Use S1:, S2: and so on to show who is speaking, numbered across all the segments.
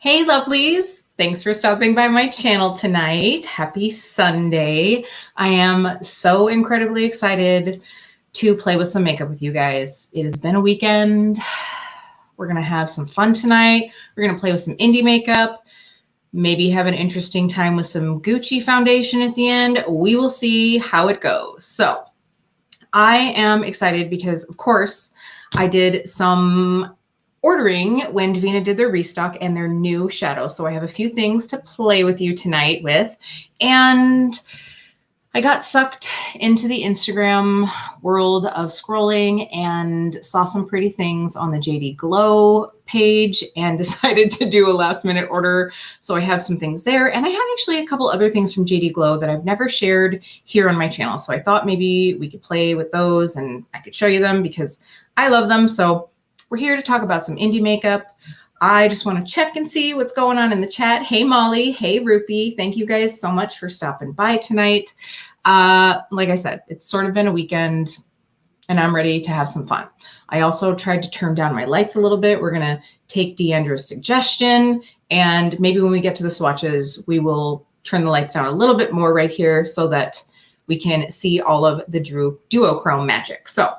S1: Hey lovelies, thanks for stopping by my channel tonight. Happy Sunday. I am so incredibly excited to play with some makeup with you guys. It has been a weekend. We're gonna have some fun tonight. We're gonna play with some indie makeup, maybe have an interesting time with some Gucci foundation at the end. We will see how it goes. So I am excited because of course I did some ordering when Devinah did their restock and their new shadow. So I have a few things to play with you tonight with. And I got sucked into the Instagram world of scrolling and saw some pretty things on the JD Glow page and decided to do a last minute order. So I have some things there. And I have actually a couple other things from JD Glow that I've never shared here on my channel. So I thought maybe we could play with those and I could show you them because I love them. So we're here to talk about some indie makeup. I just want to check and see what's going on in the chat. Hey, Molly. Hey, Rupee. Thank you guys so much for stopping by tonight. Like I said, it's sort of been a weekend and I'm ready to have some fun. I also tried to turn down my lights a little bit. We're going to take Deandra's suggestion, and maybe when we get to the swatches, we will turn the lights down a little bit more right here so that we can see all of the duochrome magic. So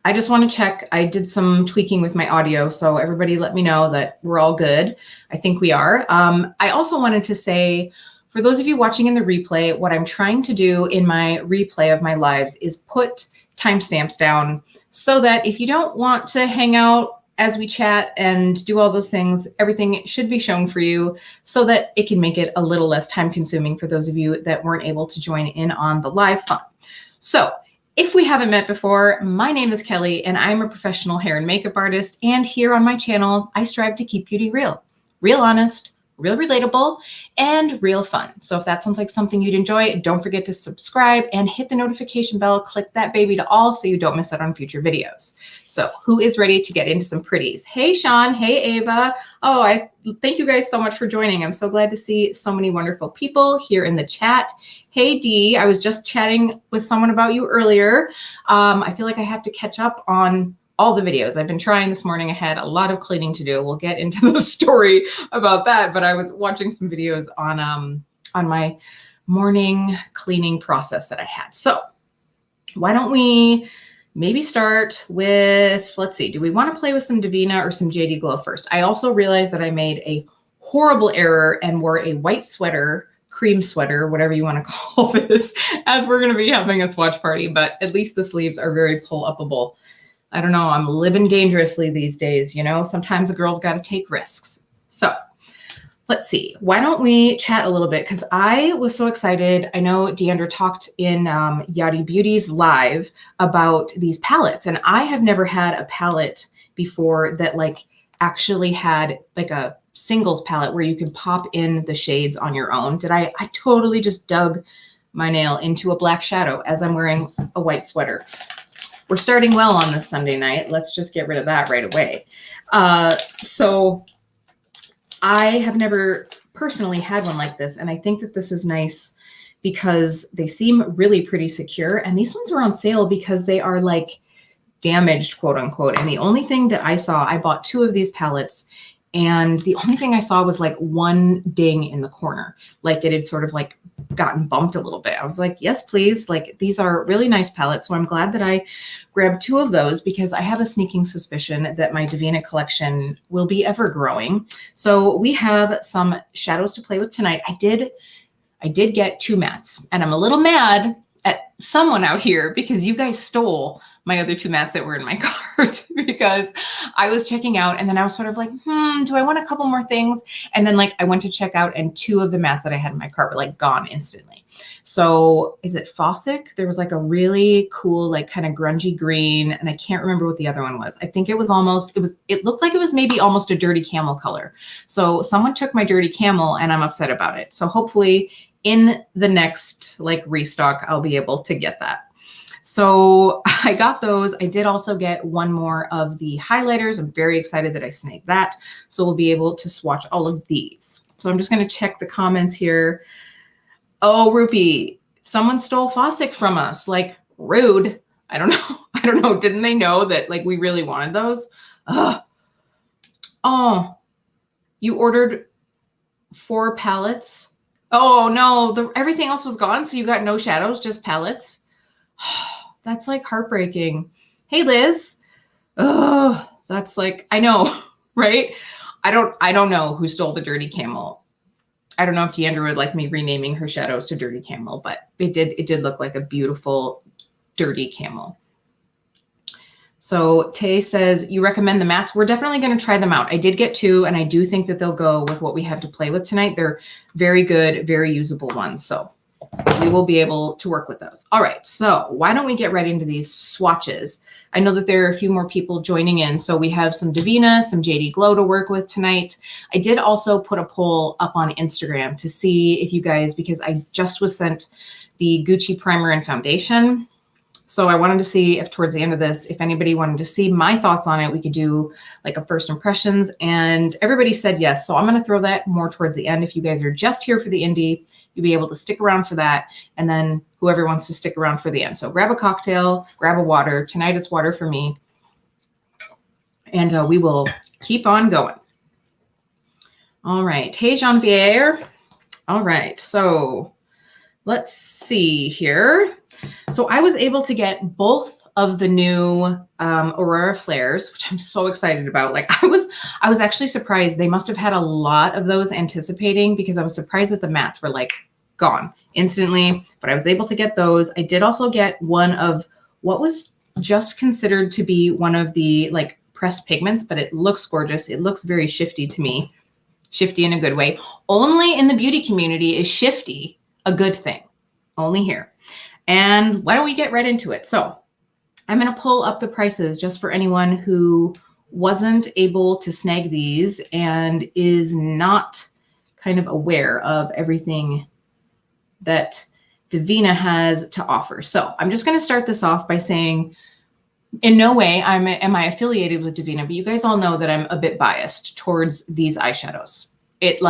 S1: I just want to check. I did some tweaking with my audio, so everybody let me know that we're all good. I think we are. I also wanted to say, for those of you watching in the replay, what I'm trying to do in my replay of my lives is put timestamps down so that if you don't want to hang out as we chat and do all those things, everything should be shown for you so that it can make it a little less time consuming for those of you that weren't able to join in on the live fun. So if we haven't met before, my name is Kelly and I'm a professional hair and makeup artist. And here on my channel, I strive to keep beauty real, real honest, real relatable, and real fun. So if that sounds like something you'd enjoy, don't forget to subscribe and hit the notification bell, click that baby to all so you don't miss out on future videos. So who is ready to get into some pretties? Hey, Sean. Hey, Ava. Oh, I thank you guys so much for joining. I'm so glad to see so many wonderful people here in the chat. Hey, Dee, I was just chatting with someone about you earlier. I feel like I have to catch up on all the videos. I've been trying this morning. I had a lot of cleaning to do. We'll get into the story about that, but I was watching some videos on my morning cleaning process that I had. So why don't we maybe start with, let's see, do we want to play with some Devinah or some JD Glow first? I also realized that I made a horrible error and wore a white sweater, cream sweater, whatever you want to call this, as we're going to be having a swatch party, but at least the sleeves are very pull-upable. I don't know, I'm living dangerously these days, you know, sometimes a girl's got to take risks. So let's see, why don't we chat a little bit? Because I was so excited. I know Deandra talked in Aether Beauty's live about these palettes, and I have never had a palette before that like actually had like a singles palette where you can pop in the shades on your own. I totally just dug my nail into a black shadow as I'm wearing a white sweater. We're starting well on this Sunday night. Let's just get rid of that right away. So I have never personally had one like this, and I think that this is nice because they seem really pretty secure, and these ones are on sale because they are like damaged, quote unquote. And the only thing that I saw, I bought 2 of these palettes, and the only thing I saw was like one ding in the corner. Like it had sort of like gotten bumped a little bit. I was like, yes, please. Like these are really nice palettes. So I'm glad that I grabbed 2 of those because I have a sneaking suspicion that my Devinah collection will be ever growing. So we have some shadows to play with tonight. I did get 2 mattes, and I'm a little mad at someone out here because you guys stole my other 2 mattes that were in my cart because I was checking out and then I was sort of like, do I want a couple more things? And then like I went to check out and 2 of the mattes that I had in my cart were like gone instantly. So is it Fossick? There was like a really cool, like kind of grungy green, and I can't remember what the other one was. I think it was almost, it looked like it was maybe almost a dirty camel color. So someone took my dirty camel and I'm upset about it. So hopefully in the next like restock, I'll be able to get that. So I got those. I did also get 1 more of the highlighters. I'm very excited that I snagged that. So we'll be able to swatch all of these. So I'm just going to check the comments here. Oh, Rupee, someone stole Fossick from us. Like, rude. I don't know. I don't know. Didn't they know that like we really wanted those? Ugh. Oh, You ordered 4 palettes. Oh no, everything else was gone. So you got no shadows, just palettes. That's like heartbreaking. Hey, Liz. Oh, that's like, I know, right? I don't know who stole the Dirty Camel. I don't know if Deandra would like me renaming her shadows to Dirty Camel, but it did look like a beautiful dirty camel. So Tay says, you recommend the mattes? We're definitely going to try them out. I did get 2, and I do think that they'll go with what we have to play with tonight. They're very good, very usable ones. So we will be able to work with those. All right, so why don't we get right into these swatches? I know that there are a few more people joining in. So we have some Devinah, some JD Glow to work with tonight. I did also put a poll up on Instagram to see if you guys, because I just was sent the Gucci primer and foundation. So I wanted to see if towards the end of this, if anybody wanted to see my thoughts on it, we could do like a first impressions, and everybody said yes. So I'm going to throw that more towards the end. If you guys are just here for the indie, you'll be able to stick around for that. And then whoever wants to stick around for the end. So grab a cocktail, grab a water. Tonight it's water for me. And we will keep on going. All right. Hey, Jean-Pierre. All right. So let's see here. So I was able to get both of the new Aurora flares, which I'm so excited about. Like I was actually surprised. They must have had a lot of those anticipating, because I was surprised that the mattes were like gone instantly, but I was able to get those. I did also get one of what was just considered to be one of the like pressed pigments, but it looks gorgeous. It looks very shifty to me, shifty in a good way. Only in the beauty community is shifty a good thing, only here. And why don't we get right into it? So I'm going to pull up the prices just for anyone who wasn't able to snag these and is not kind of aware of everything that Devinah has to offer. So I'm just going to start this off by saying, in no way am I affiliated with Devinah, but you guys all know that I'm a bit biased towards these eyeshadows. It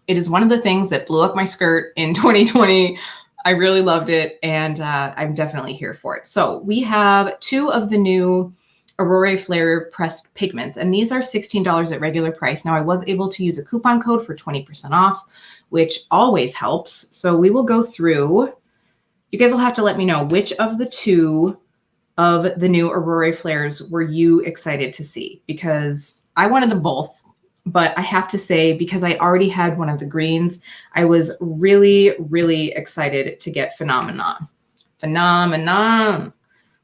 S1: is one of the things that blew up my skirt in 2020. I really loved it, and I'm definitely here for it. So we have 2 of the new Aurora Flare pressed pigments, and these are $16 at regular price. Now I was able to use a coupon code for 20% off, which always helps. So we will go through. You guys will have to let me know which of the 2 of the new Aurora Flares were you excited to see, because I wanted them both. But I have to say, because I already had one of the greens, I was really, really excited to get Phenomenon. Phenomenon.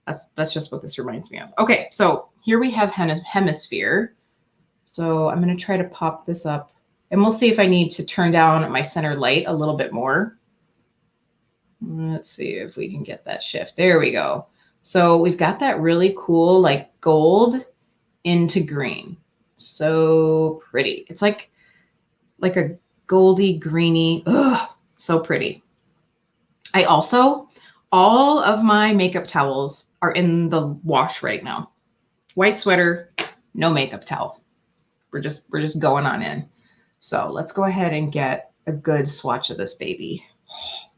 S1: That's just what this reminds me of. Okay, so here we have Hemisphere. So I'm going to try to pop this up, and we'll see if I need to turn down my center light a little bit more. Let's see if we can get that shift. There we go. So we've got that really cool like gold into green. So pretty. It's like a goldy greeny. Ugh, so pretty. I also, all of my makeup towels are in the wash right now. White sweater, no makeup towel. We're just going on in. So let's go ahead and get a good swatch of this baby.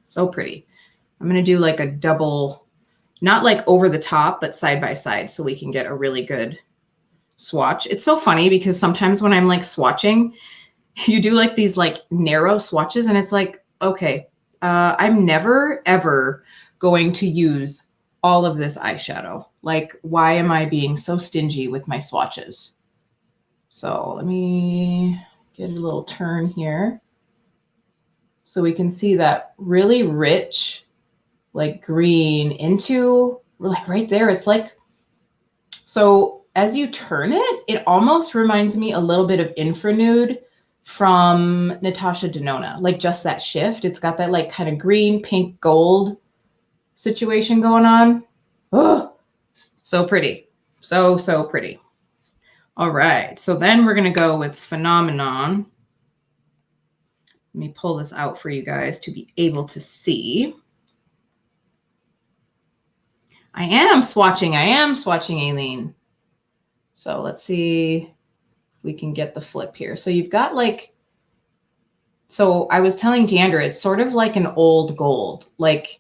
S1: So pretty. I'm going to do like a double, not like over the top, but side by side, so we can get a really good swatch. It's so funny because sometimes when I'm like swatching, you do like these like narrow swatches, and it's like, okay, I'm never ever going to use all of this eyeshadow. Like, why am I being so stingy with my swatches? So let me get a little turn here so we can see that really rich like green into like right there. It's like, so as you turn it, it almost reminds me a little bit of Infranude from Natasha Denona, like just that shift. It's got that like kind of green, pink, gold situation going on. Oh, so pretty. So, so pretty. All right. So then we're going to go with Phenomenon. Let me pull this out for you guys to be able to see. I am swatching, Aileen. So let's see if we can get the flip here. So you've got like, so I was telling Deandra, it's sort of like an old gold. Like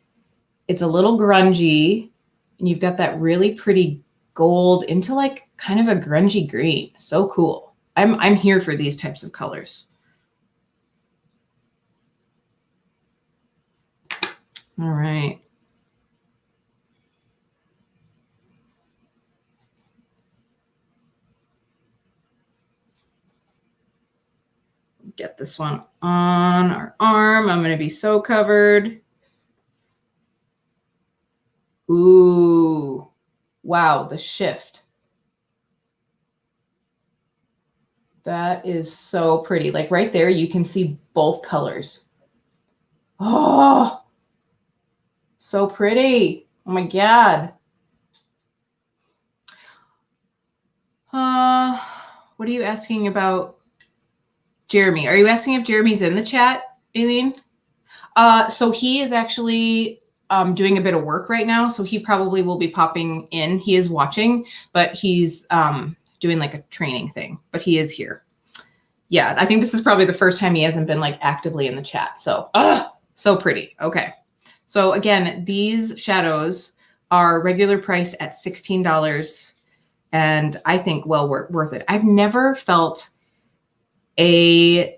S1: it's a little grungy, and you've got that really pretty gold into like kind of a grungy green. So cool. I'm here for these types of colors. All right. Get this one on our arm. I'm going to be so covered. Ooh, wow, the shift. That is so pretty. Like right there, you can see both colors. Oh, so pretty. Oh my God. What are you asking about Jeremy? Are you asking if Jeremy's in the chat, Aileen? So he is actually doing a bit of work right now. So he probably will be popping in. He is watching, but he's doing like a training thing, but he is here. Yeah, I think this is probably the first time he hasn't been like actively in the chat. So, so pretty. Okay. So again, these shadows are regular priced at $16. And I think well worth it. I've never felt a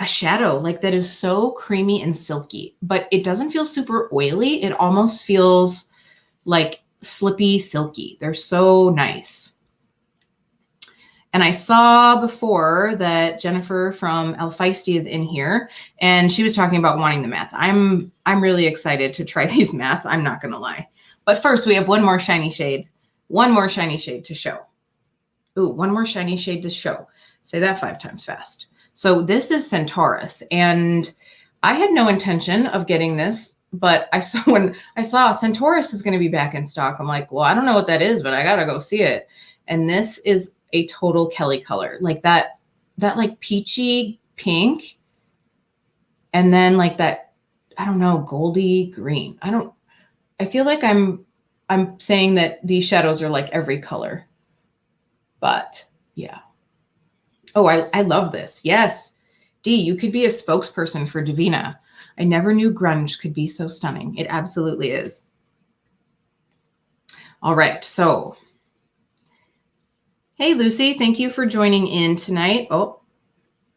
S1: shadow like that is so creamy and silky, but it doesn't feel super oily. It almost feels like slippy, silky. They're so nice. And I saw before that Jennifer from El Feisty is in here, and she was talking about wanting the mattes. I'm really excited to try these mattes. I'm not going to lie. But first, we have one more shiny shade to show. Ooh, one more shiny shade to show. Say that 5 times fast. So this is Centaurus, and I had no intention of getting this, but when I saw Centaurus is going to be back in stock, I'm like, well, I don't know what that is, but I got to go see it. And this is a total Kelly color, like that like peachy pink, and then like that, I don't know, goldy green. I feel like I'm saying that these shadows are like every color, but yeah. Oh, I love this. Yes. Dee, you could be a spokesperson for Devinah. I never knew grunge could be so stunning. It absolutely is. All right. So, hey, Lucy, thank you for joining in tonight. Oh,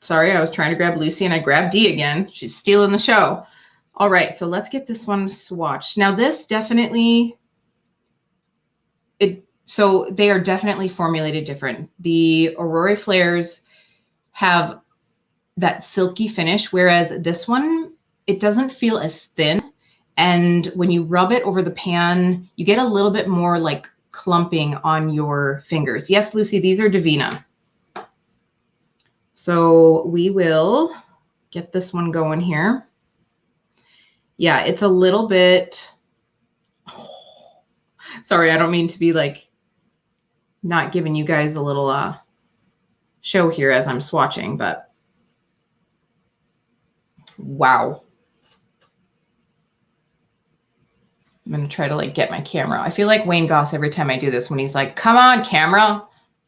S1: sorry. I was trying to grab Lucy and I grabbed Dee again. She's stealing the show. All right. So let's get this one swatched. Now this definitely, so they are definitely formulated different. The Aurora Flares have that silky finish, whereas this one, it doesn't feel as thin. And when you rub it over the pan, you get a little bit more like clumping on your fingers. Yes, Lucy, these are Devinah. So we will get this one going here. Yeah, it's a little bit, sorry, I don't mean to be like not giving you guys a little show here as I'm swatching, but wow. I'm going to try to like get my camera. I feel like Wayne Goss every time I do this when he's like, come on, camera.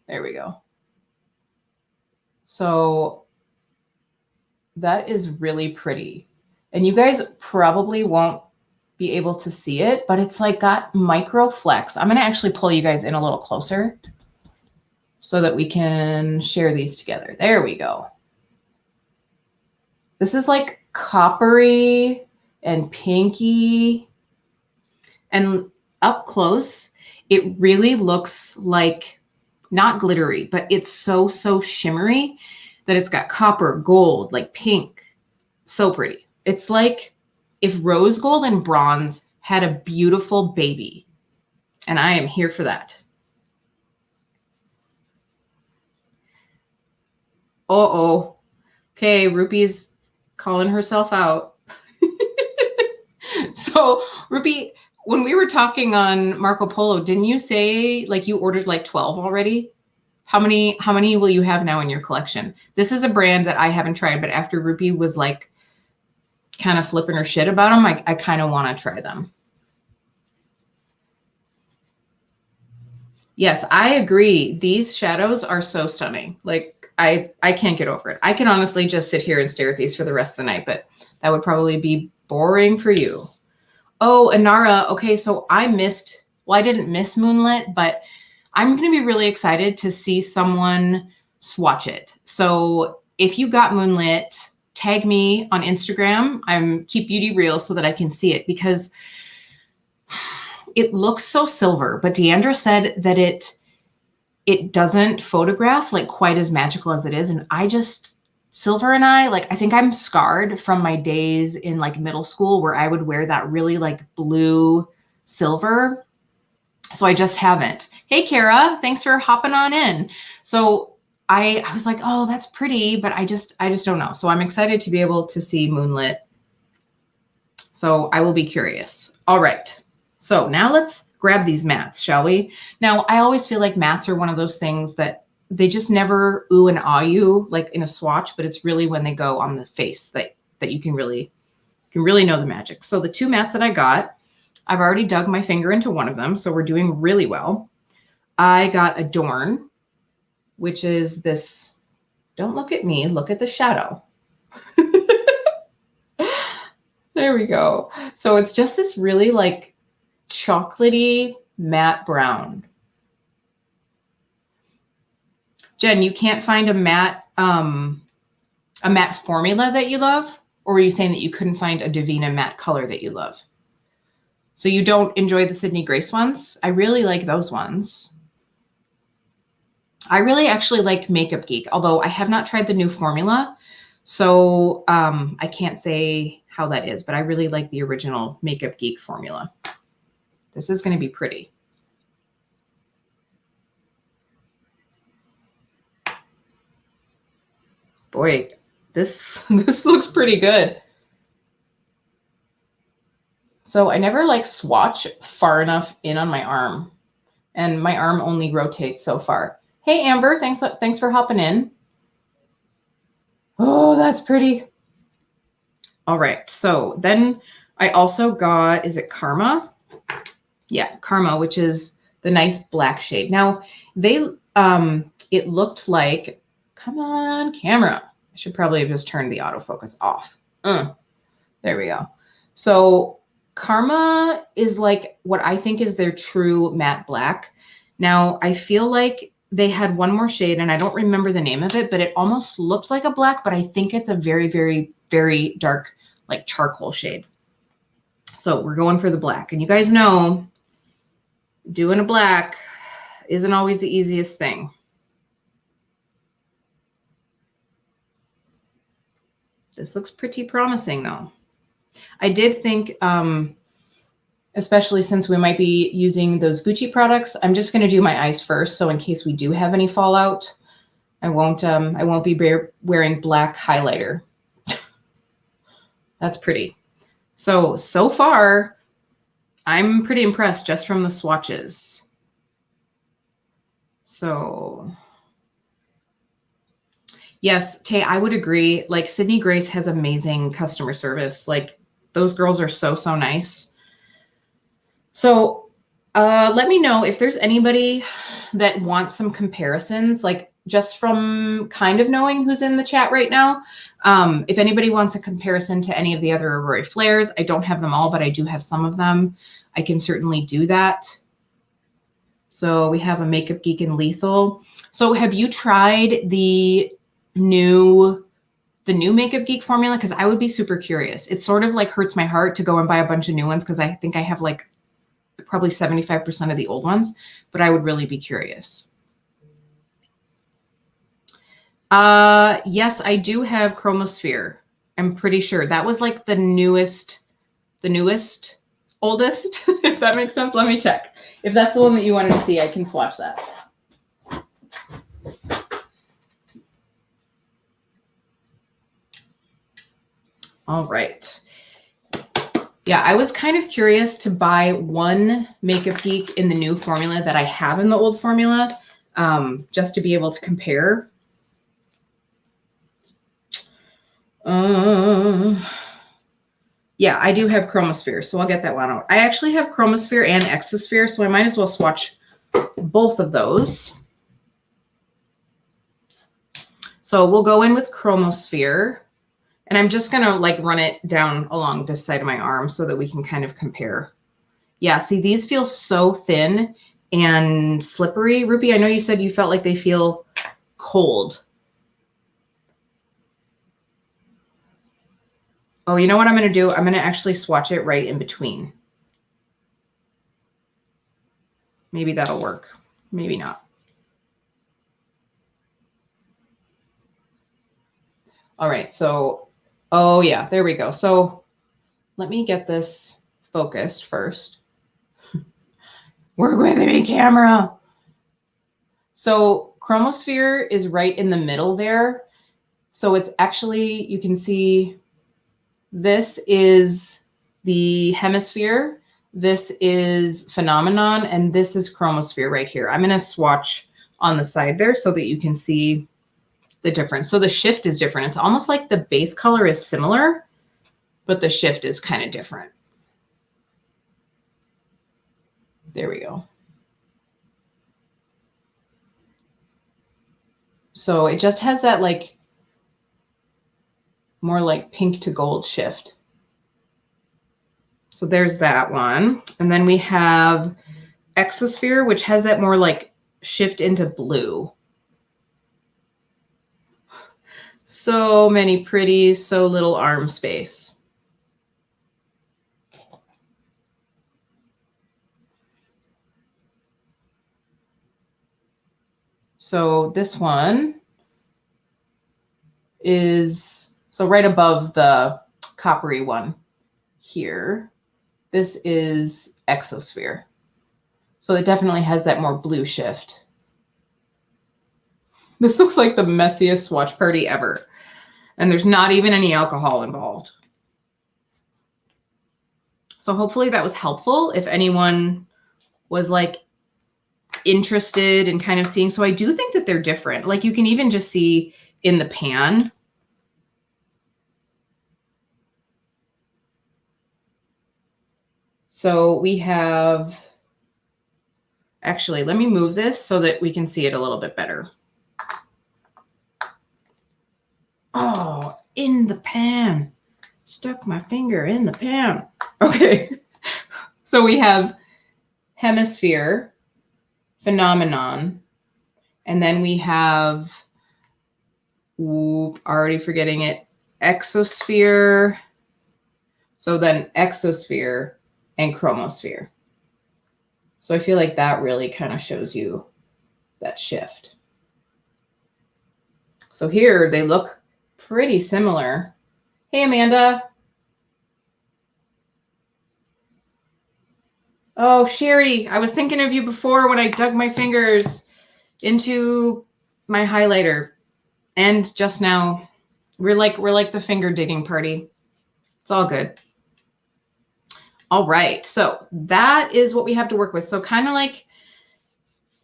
S1: There we go. So that is really pretty. And you guys probably won't be able to see it, but it's like got micro flecks. I'm going to actually pull you guys in a little closer so that we can share these together. There we go. This is like coppery and pinky. And up close, it really looks like not glittery, but it's so shimmery that it's got copper, gold, like pink. So pretty. It's like if rose gold and bronze had a beautiful baby. And I am here for that. Uh-oh. Okay, Rupee's calling herself out. So, Rupee, when we were talking on Marco Polo, didn't you say like you ordered like 12 already? How many will you have now in your collection? This is a brand that I haven't tried, but after Rupee was like kind of flipping her shit about them, I kind of want to try them. Yes, I agree. These shadows are so stunning. Like I can't get over it. I can honestly just sit here and stare at these for the rest of the night, but that would probably be boring for you. Oh, Anara. Okay, so I didn't miss Moonlit, but I'm going to be really excited to see someone swatch it. So if you got Moonlit, tag me on Instagram. I'm KEEPBEAUTYREAL so that I can see it, because it looks so silver, but Deandra said that it doesn't photograph like quite as magical as it is. And I just, silver and I think I'm scarred from my days in like middle school where I would wear that really like blue silver. So I just haven't. Hey, Kara, thanks for hopping on in. So I was like, oh, that's pretty, but I just don't know. So I'm excited to be able to see Moonlit. So I will be curious. All right. So now let's grab these mattes, shall we? Now, I always feel like mattes are one of those things that they just never ooh and ah you like in a swatch, but it's really when they go on the face that you can really know the magic. So the two mattes that I got, I've already dug my finger into one of them, so we're doing really well. I got Adorn, which is this, don't look at me, look at the shadow. There we go. So it's just this really like chocolatey matte brown. Jen, you can't find a matte formula that you love? Or were you saying that you couldn't find a Devinah matte color that you love? So you don't enjoy the Sydney Grace ones? I really like those ones. I really actually like Makeup Geek, although I have not tried the new formula. So I can't say how that is, but I really like the original Makeup Geek formula. This is going to be pretty. Boy, this looks pretty good. So I never like swatch far enough in on my arm, and my arm only rotates so far. Hey, Amber, thanks for hopping in. Oh, that's pretty. All right, so then I also got, is it Karma? Yeah, Karma, which is the nice black shade. Now, it looked like, come on, camera. I should probably have just turned the autofocus off. There we go. So Karma is like what I think is their true matte black. Now, I feel like they had one more shade, and I don't remember the name of it, but it almost looked like a black, but I think it's a very, very, very dark, like charcoal shade. So we're going for the black. And you guys know, doing a black isn't always the easiest thing. This looks pretty promising, though. I did think, especially since we might be using those Gucci products, I'm just going to do my eyes first. So in case we do have any fallout, I won't be wearing black highlighter. That's pretty. So far, I'm pretty impressed just from the swatches. So yes, Tay, I would agree. Like Sydney Grace has amazing customer service. Like those girls are so nice. So let me know if there's anybody that wants some comparisons, like just from kind of knowing who's in the chat right now. If anybody wants a comparison to any of the other Aurora Flares, I don't have them all, but I do have some of them. I can certainly do that. So we have a Makeup Geek and Lethal. So have you tried the new Makeup Geek formula? Because I would be super curious. It sort of like hurts my heart to go and buy a bunch of new ones because I think I have like probably 75% of the old ones, but I would really be curious. Yes, I do have Chromosphere. I'm pretty sure that was like the newest, oldest, if that makes sense. Let me check. If that's the one that you wanted to see, I can swatch that. All right. Yeah, I was kind of curious to buy one Makeup Geek in the new formula that I have in the old formula, just to be able to compare. Yeah, I do have Chromosphere, so I'll get that one out. I actually have Chromosphere and Exosphere, so I might as well swatch both of those. So we'll go in with Chromosphere, and I'm just going to like run it down along this side of my arm so that we can kind of compare. Yeah, see, these feel so thin and slippery. Ruby, I know you said you felt like they feel cold. Oh, you know what I'm going to do? I'm going to actually swatch it right in between. Maybe that'll work. Maybe not. All right. So, oh yeah, there we go. So let me get this focused first. Work with me, camera. So chromosphere is right in the middle there. So it's actually, you can see this is the hemisphere, this is phenomenon, and this is chromosphere right here. I'm going to swatch on the side there so that you can see the difference. So the shift is different. It's almost like the base color is similar, but the shift is kind of different. There we go. So it just has that like more like pink to gold shift. So there's that one. And then we have Exosphere, which has that more like shift into blue. So many pretties, so little arm space. So this one is, so right above the coppery one here, this is Exosphere. So it definitely has that more blue shift. This looks like the messiest swatch party ever. And there's not even any alcohol involved. So hopefully that was helpful if anyone was like interested in kind of seeing. So I do think that they're different. Like you can even just see in the pan. So we have, actually, let me move this so that we can see it a little bit better. Oh, in the pan. Stuck my finger in the pan. Okay. So we have hemisphere, phenomenon, and then we have, already forgetting it, exosphere. So then exosphere and chromosphere. So I feel like that really kind of shows you that shift. So here they look pretty similar. Hey, Amanda. Oh, Sherry, I was thinking of you before when I dug my fingers into my highlighter. And just now, we're like the finger digging party. It's all good. All right, so that is what we have to work with. So kind of like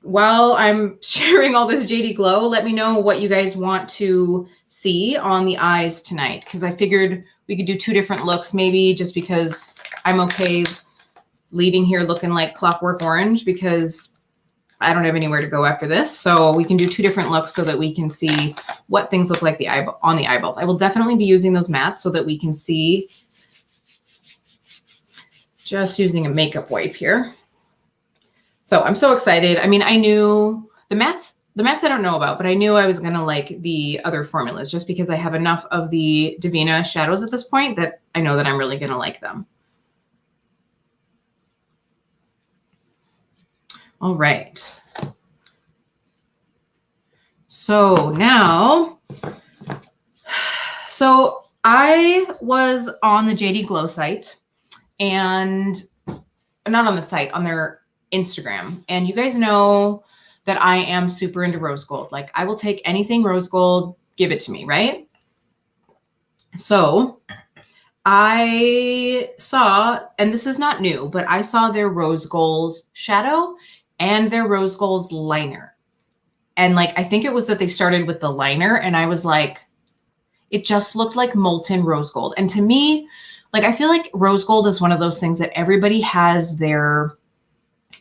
S1: while I'm sharing all this JD Glow, let me know what you guys want to see on the eyes tonight, because I figured we could do two different looks, maybe just because I'm okay leaving here looking like Clockwork Orange because I don't have anywhere to go after this. So we can do two different looks so that we can see what things look like on the eyeballs. I will definitely be using those mattes so that we can see. Just using a makeup wipe here. So I'm so excited. I mean, I knew the mattes I don't know about, but I knew I was going to like the other formulas just because I have enough of the Devinah shadows at this point that I know that I'm really going to like them. All right. So now, so I was on the JD Glow site, and not on the site, on their Instagram. And you guys know that I am super into rose gold. Like I will take anything rose gold, give it to me, right? So I saw, and this is not new, but I saw their rose gold shadow and their rose gold liner. And like, I think it was that they started with the liner, and I was like, it just looked like molten rose gold. And to me, like, I feel like rose gold is one of those things that everybody has their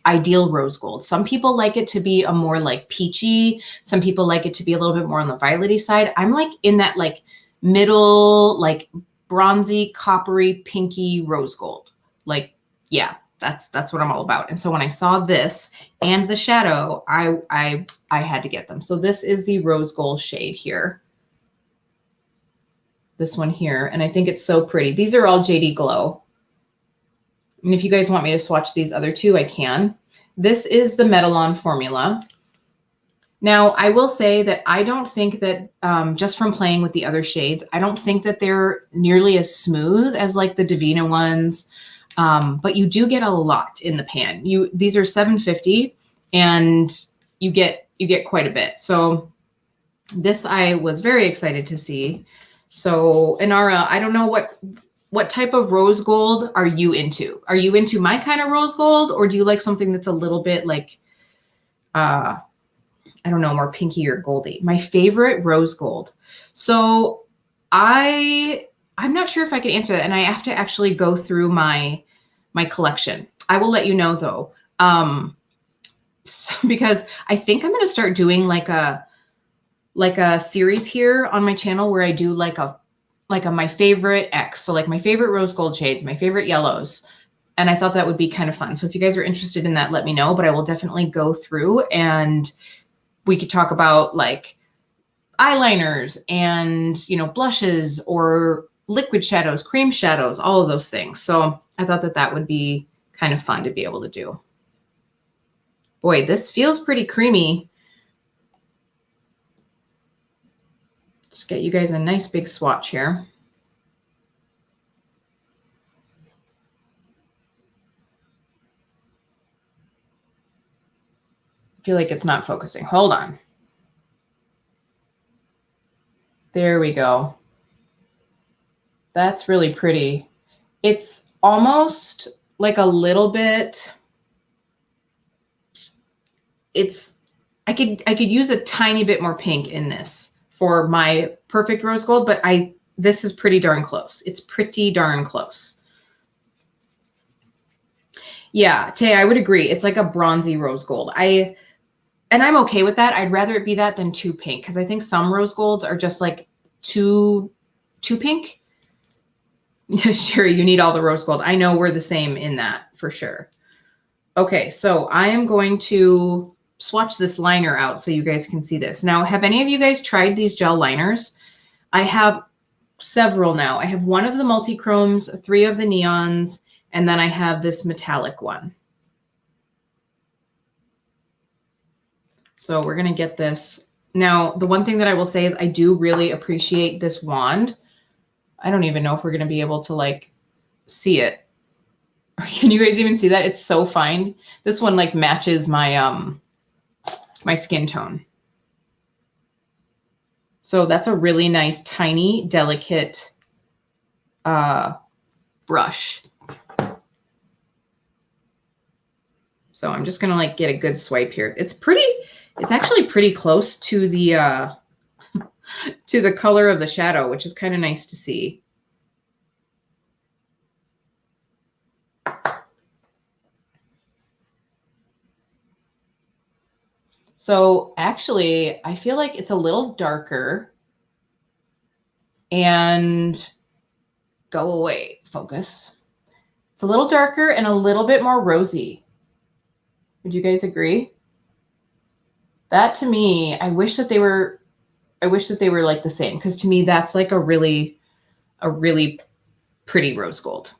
S1: ideal rose gold. Some people like it to be a more like peachy. Some people like it to be a little bit more on the violety side. I'm like in that like middle, like bronzy, coppery, pinky rose gold. Like, yeah, That's what I'm all about. And so when I saw this and the shadow, I had to get them. So this is the rose gold shade here. This one here. And I think it's so pretty. These are all JD Glow. And if you guys want me to swatch these other two, I can. This is the Metalon formula. Now, I will say that I don't think that just from playing with the other shades, I don't think that they're nearly as smooth as like the Devinah ones. But you do get a lot in the pan. These are $7.50 and you get quite a bit. So this I was very excited to see. So Inara, I don't know what type of rose gold are you into? Are you into my kind of rose gold, or do you like something that's a little bit like I don't know, more pinky or goldy? My favorite rose gold. So I'm not sure if I can answer that, and I have to actually go through my collection. I will let you know though, because I think I'm going to start doing like a series here on my channel where I do like a my favorite X. So like my favorite rose gold shades, my favorite yellows. And I thought that would be kind of fun. So if you guys are interested in that, let me know, but I will definitely go through and we could talk about like eyeliners and, you know, blushes or liquid shadows, cream shadows, all of those things. So I thought that would be kind of fun to be able to do. Boy, this feels pretty creamy. Just get you guys a nice big swatch here. I feel like it's not focusing. Hold on. There we go. That's really pretty. It's almost like a little bit, I could use a tiny bit more pink in this for my perfect rose gold, but this is pretty darn close. It's pretty darn close. Yeah, Tay, I would agree. It's like a bronzy rose gold. And I'm okay with that. I'd rather it be that than too pink, because I think some rose golds are just like too pink. Sure, you need all the rose gold. I know we're the same in that for sure. Okay, so I am going to swatch this liner out so you guys can see this. Now, have any of you guys tried these gel liners? I have several now. I have one of the multi-chromes, 3 of the neons, and then I have this metallic one. So we're going to get this. Now, the one thing that I will say is I do really appreciate this wand. I don't even know if we're going to be able to like see it. Can you guys even see that? It's so fine. This one like matches my my skin tone. So that's a really nice, tiny, delicate brush. So I'm just gonna like get a good swipe here. It's actually pretty close to the to the color of the shadow, which is kind of nice to see. So actually, I feel like it's a little darker. And go away, focus. It's a little darker and a little bit more rosy. Would you guys agree? That to me, I wish that they were like the same, because to me that's like a really pretty rose gold.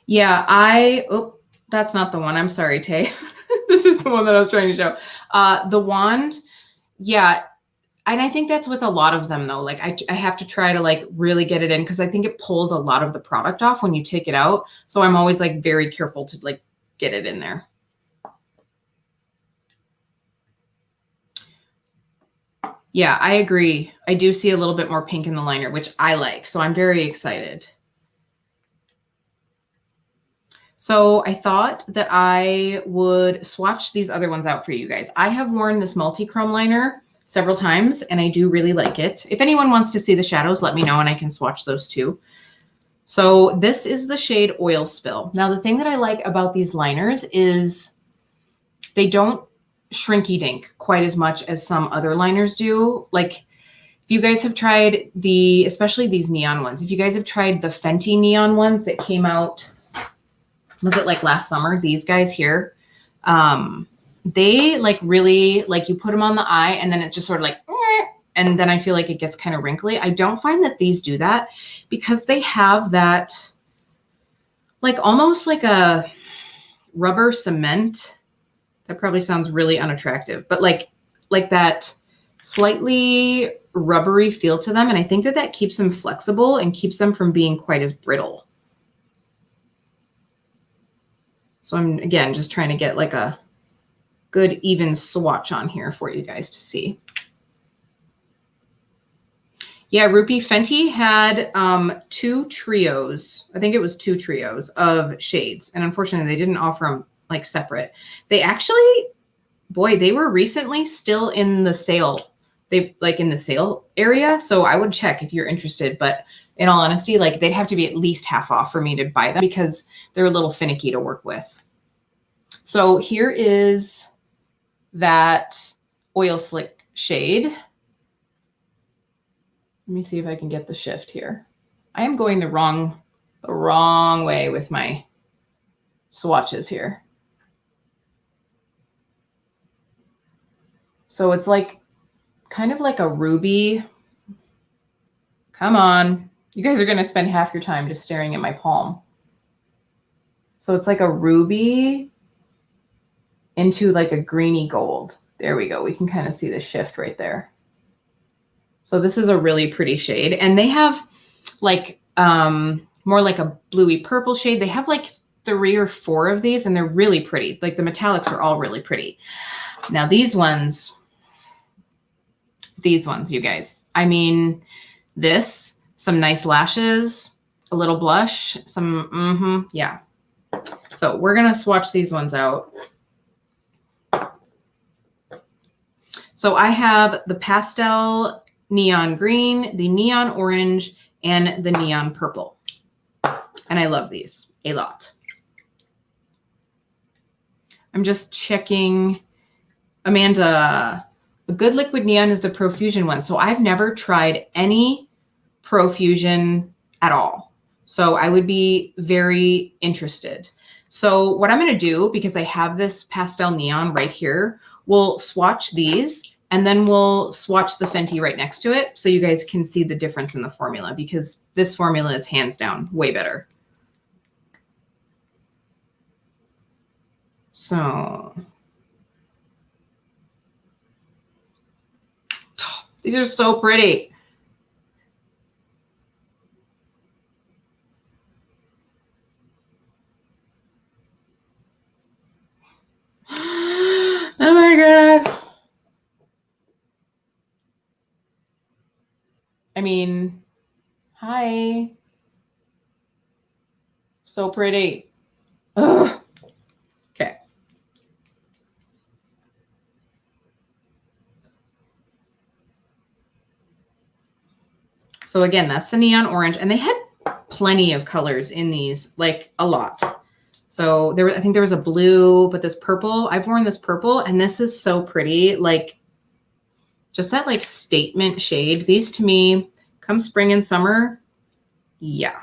S1: Yeah, oh, that's not the one. I'm sorry, Tay. This is the one that I was trying to show. The wand, yeah. And I think that's with a lot of them though. Like I have to try to like really get it in, because I think it pulls a lot of the product off when you take it out. So I'm always like very careful to like get it in there. Yeah, I agree. I do see a little bit more pink in the liner, which I like. So I'm very excited. So I thought that I would swatch these other ones out for you guys. I have worn this multi-chrome liner several times, and I do really like it. If anyone wants to see the shadows, let me know and I can swatch those too. So this is the shade Oil Spill. Now, the thing that I like about these liners is they don't shrinky dink quite as much as some other liners do. Like If you guys have tried the, especially these neon ones, if you guys have tried the Fenty neon ones that came out, was it like last summer? These guys here, they like really, like you put them on the eye and then it's just sort of like, and then I feel like it gets kind of wrinkly. I don't find that these do that because they have that, like almost like a rubber cement. That probably sounds really unattractive, but like that slightly rubbery feel to them. And I think that that keeps them flexible and keeps them from being quite as brittle. So I'm, again, just trying to get like a good even swatch on here for you guys to see. Yeah, Rupi, Fenty had 2 trios. I think it was 2 trios of shades. And unfortunately, they didn't offer them like separate. They actually, boy, they were recently still in the sale. They like in the sale area. So I would check if you're interested. But in all honesty, like they'd have to be at least half off for me to buy them because they're a little finicky to work with. So here is that oil slick shade. Let me see if I can get the shift here. I am going the wrong way with my swatches here. So it's like kind of like a ruby. Come on. You guys are going to spend half your time just staring at my palm. So it's like a ruby into like a greeny gold. There we go. We can kind of see the shift right there. So this is a really pretty shade. And they have like more like a bluey purple shade. They have like 3 or 4 of these and they're really pretty. Like the metallics are all really pretty. Now these ones, you guys, I mean, this, some nice lashes, a little blush, some, yeah. So we're going to swatch these ones out. So I have the pastel neon green, the neon orange, and the neon purple. And I love these a lot. I'm just checking. Amanda, the good liquid neon is the Profusion one. So I've never tried any Profusion at all. So I would be very interested. So what I'm going to do, because I have this pastel neon right here, we'll swatch these and then we'll swatch the Fenty right next to it so you guys can see the difference in the formula, because this formula is hands down way better. So these are so pretty. Oh my God. I mean, hi. So pretty. Ugh. Okay. So again, that's the neon orange, and they had plenty of colors in these, like a lot. So there, I think there was a blue, but this purple, I've worn this purple and this is so pretty. Like just that like statement shade. These to me come spring and summer. Yeah.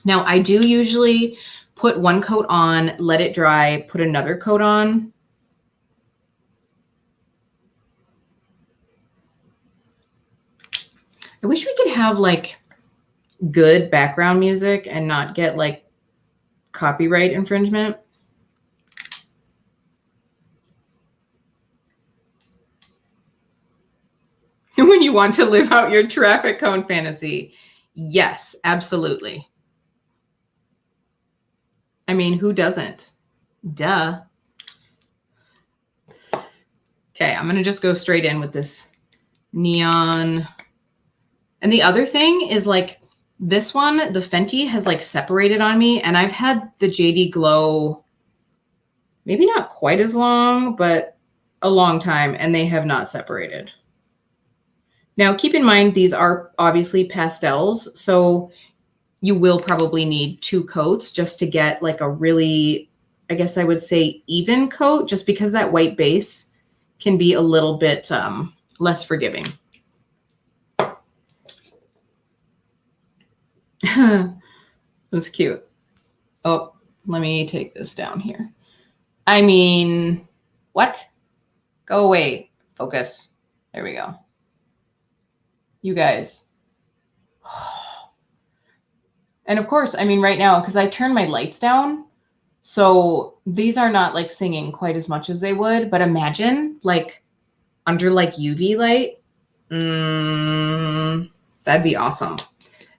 S1: Now I do usually put one coat on, let it dry, put another coat on. I wish we could have like good background music and not get like copyright infringement. When you want to live out your traffic cone fantasy. Yes, absolutely. I mean, who doesn't? Duh. Okay, I'm going to just go straight in with this neon. And the other thing is like this one, the Fenty has like separated on me, and I've had the JD Glow maybe not quite as long, but a long time, and they have not separated. Now, keep in mind, these are obviously pastels, so you will probably need 2 coats just to get like a really, I guess I would say even coat, just because that white base can be a little bit less forgiving. That's cute. Oh, let me take this down here. I mean, what? Go away. Focus. There we go. You guys. And of course, I mean, right now, because I turned my lights down, so these are not like singing quite as much as they would, but imagine like under like UV light. That'd be awesome.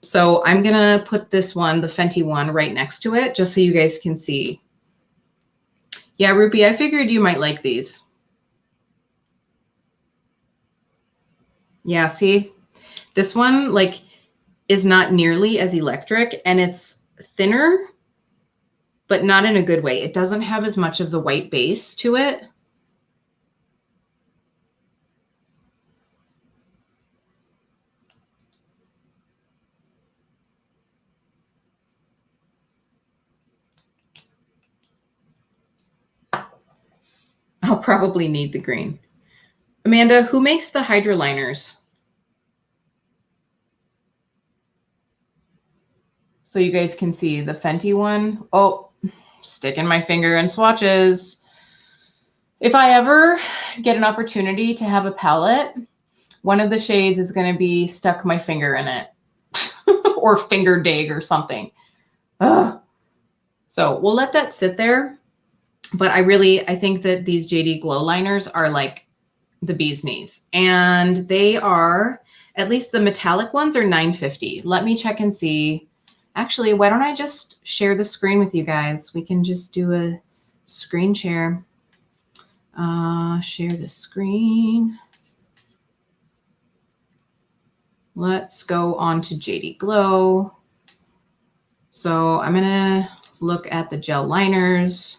S1: So I'm going to put this one, the Fenty one, right next to it, just so you guys can see. Yeah, Rupi, I figured you might like these. Yeah, see? This one, like, is not nearly as electric, and it's thinner, but not in a good way. It doesn't have as much of the white base to it. I'll probably need the green. Amanda, who makes the Hydroliners? So you guys can see the Fenty one. Oh, sticking my finger in swatches. If I ever get an opportunity to have a palette, one of the shades is going to be stuck my finger in it or finger dig or something. Ugh. So we'll let that sit there. But I think that these JD Glow liners are like the bee's knees. And they are, at least the metallic ones are $9.50. Let me check and see. Actually, why don't I just share the screen with you guys? We can just do a screen share. Share the screen. Let's go on to JD Glow. So I'm going to look at the gel liners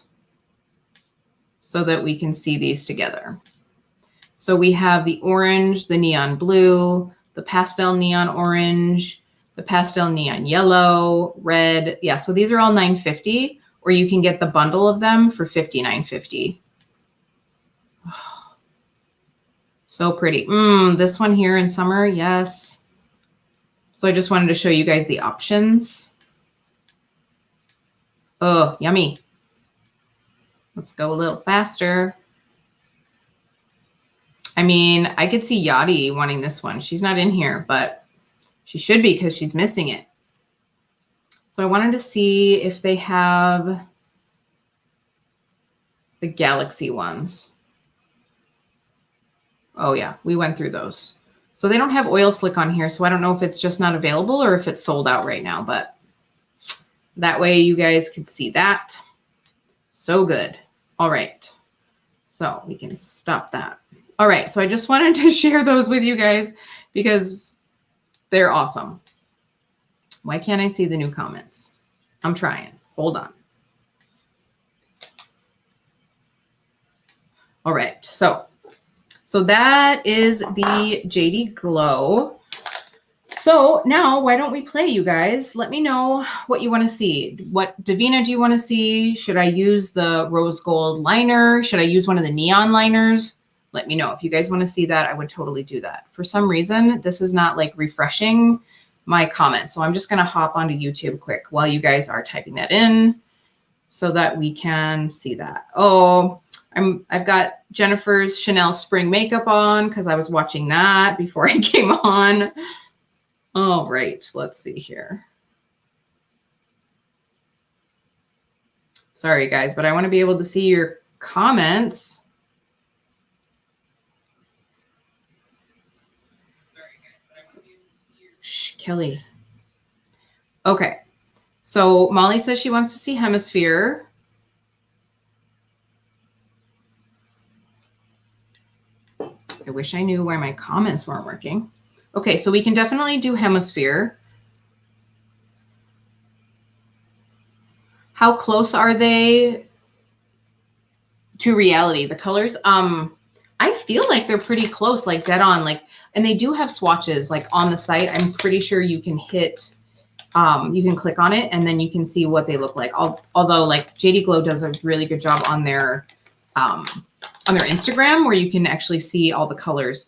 S1: so that we can see these together. So we have the orange, the neon blue, the pastel neon orange, the pastel neon yellow, red. Yeah, so these are all $9.50, or you can get the bundle of them for $59.50. So pretty. This one here in summer, yes. So I just wanted to show you guys the options. Oh, yummy. Let's go a little faster. I mean, I could see Yachty wanting this one. She's not in here, but she should be because she's missing it. So I wanted to see if they have the Galaxy ones. Oh yeah, we went through those. So they don't have oil slick on here, so I don't know if it's just not available or if it's sold out right now, but that way you guys could see that. So good. All right. So we can stop that. All right. So I just wanted to share those with you guys because they're awesome. Why can't I see the new comments? I'm trying. Hold on. All right. So that is the JD Glow. So now why don't we play, you guys? Let me know what you want to see. What Devinah do you want to see? Should I use the rose gold liner? Should I use one of the neon liners? Let me know. If you guys want to see that, I would totally do that. For some reason, this is not like refreshing my comments. So I'm just going to hop onto YouTube quick while you guys are typing that in so that we can see that. Oh, I've got Jennifer's Chanel spring makeup on because I was watching that before I came on. All right, let's see here. Sorry, guys, but I want to be able to see your comments. Shh, Kelly. Okay, so Molly says she wants to see Hemisphere. I wish I knew why my comments weren't working. Okay, so we can definitely do Hemisphere. How close are they to reality, the colors? I feel like they're pretty close, like dead on. Like, and they do have swatches like on the site. I'm pretty sure you can hit, you can click on it and then you can see what they look like. Although like JD Glow does a really good job on their Instagram where you can actually see all the colors.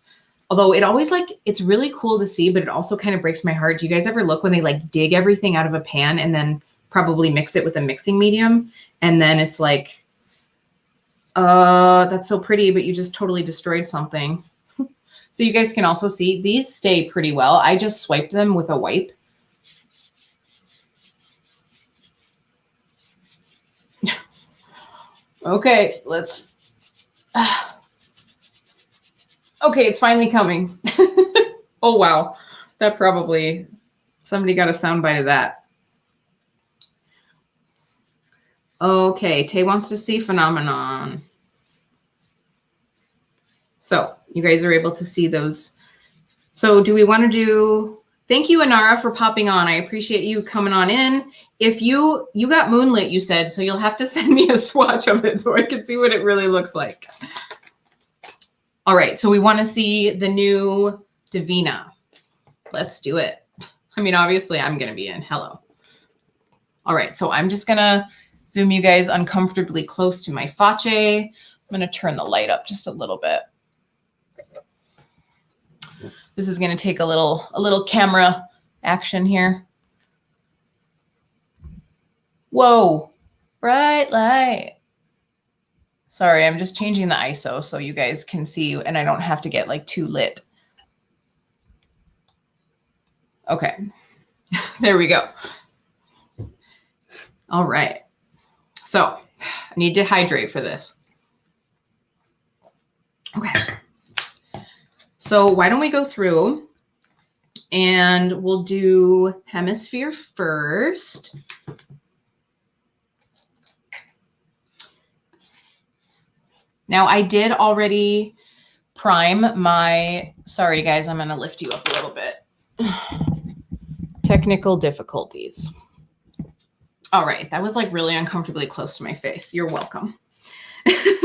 S1: Although it always like, it's really cool to see, but it also kind of breaks my heart. Do you guys ever look when they like dig everything out of a pan and then probably mix it with a mixing medium? And then it's like, that's so pretty, but you just totally destroyed something. So you guys can also see these stay pretty well. I just swiped them with a wipe. Okay, let's, okay, it's finally coming. Oh, wow. That probably, somebody got a soundbite of that. Okay, Tay wants to see phenomenon. So you guys are able to see those. So do we want to do, thank you, Anara, for popping on. I appreciate you coming on in. If you got moonlit, you said, so you'll have to send me a swatch of it so I can see what it really looks like. All right, so we want to see the new Devinah. Let's do it. I mean, obviously I'm going to be in. Hello. All right, so I'm just going to zoom you guys uncomfortably close to my Swatch. I'm going to turn the light up just a little bit. This is going to take a little camera action here. Whoa, bright light. Sorry, I'm just changing the ISO so you guys can see and I don't have to get like too lit. Okay, there we go. All right, so I need to hydrate for this. Okay, so why don't we go through and we'll do Hemisphere first. Now I did already prime my, sorry guys, I'm going to lift you up a little bit. Technical difficulties. All right, that was like really uncomfortably close to my face. You're welcome.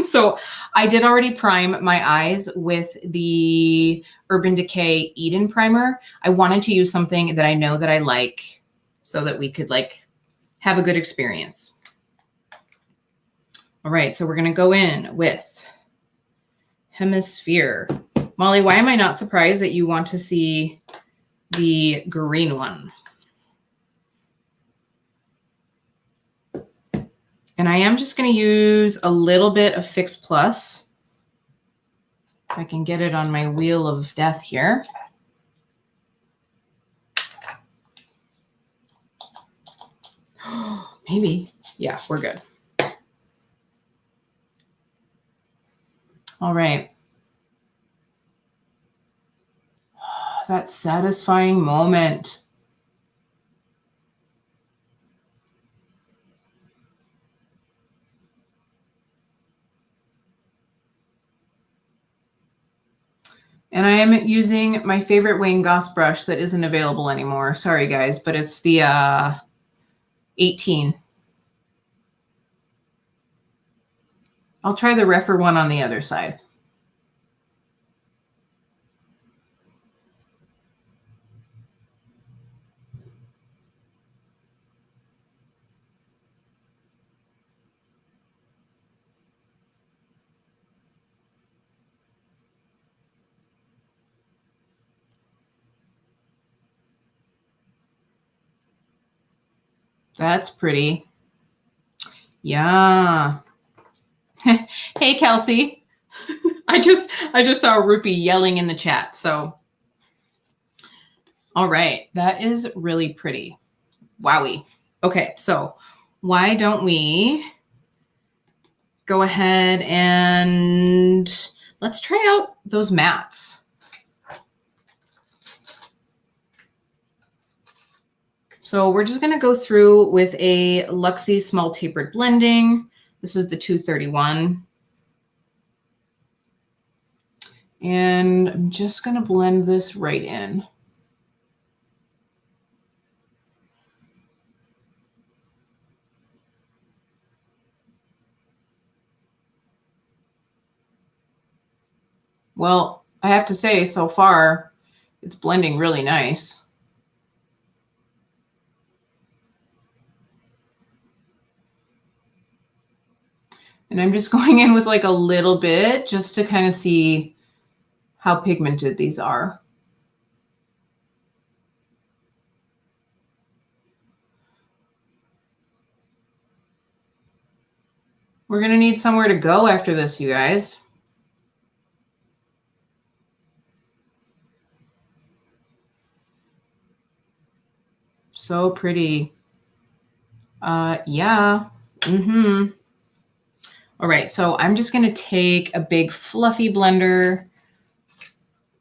S1: So I did already prime my eyes with the Urban Decay Eden primer. I wanted to use something that I know that I like so that we could like have a good experience. All right, so we're going to go in with Hemisphere. Molly, why am I not surprised that you want to see the green one? And I am just going to use a little bit of Fix Plus. If I can get it on my wheel of death here. Maybe. Yeah, we're good. All right. That satisfying moment. And I am using my favorite Wayne Goss brush that isn't available anymore. Sorry, guys, but it's the 18. I'll try the Refer one on the other side. That's pretty. Yeah. Hey, Kelsey. I just saw Rupee yelling in the chat. So, all right. That is really pretty. Wowie. Okay. So why don't we go ahead and let's try out those mattes. So we're just going to go through with a Luxie Small Tapered Blending. This is the 231. And I'm just going to blend this right in. Well, I have to say, so far, it's blending really nice. And I'm just going in with like a little bit just to kind of see how pigmented these are. We're going to need somewhere to go after this, you guys. So pretty. Yeah. All right, so I'm just going to take a big fluffy blender.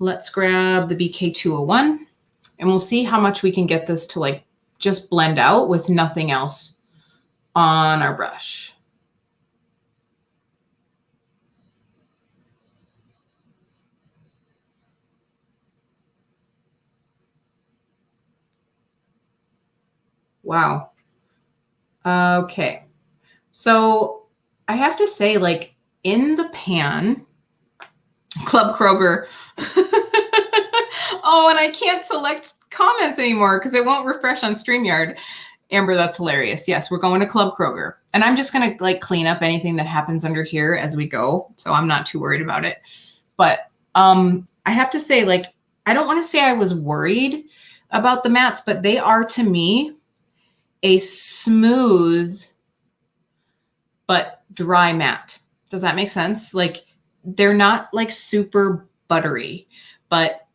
S1: Let's grab the BK201 and we'll see how much we can get this to like just blend out with nothing else on our brush. Wow. Okay. So I have to say, like, in the pan, Club Kroger. Oh, and I can't select comments anymore because it won't refresh on StreamYard. Amber, that's hilarious. Yes, we're going to Club Kroger. And I'm just going to like clean up anything that happens under here as we go. So I'm not too worried about it. But I have to say, like, I don't want to say I was worried about the mattes, but they are, to me, a smooth but dry matte. Does that make sense? Like, they're not like super buttery, but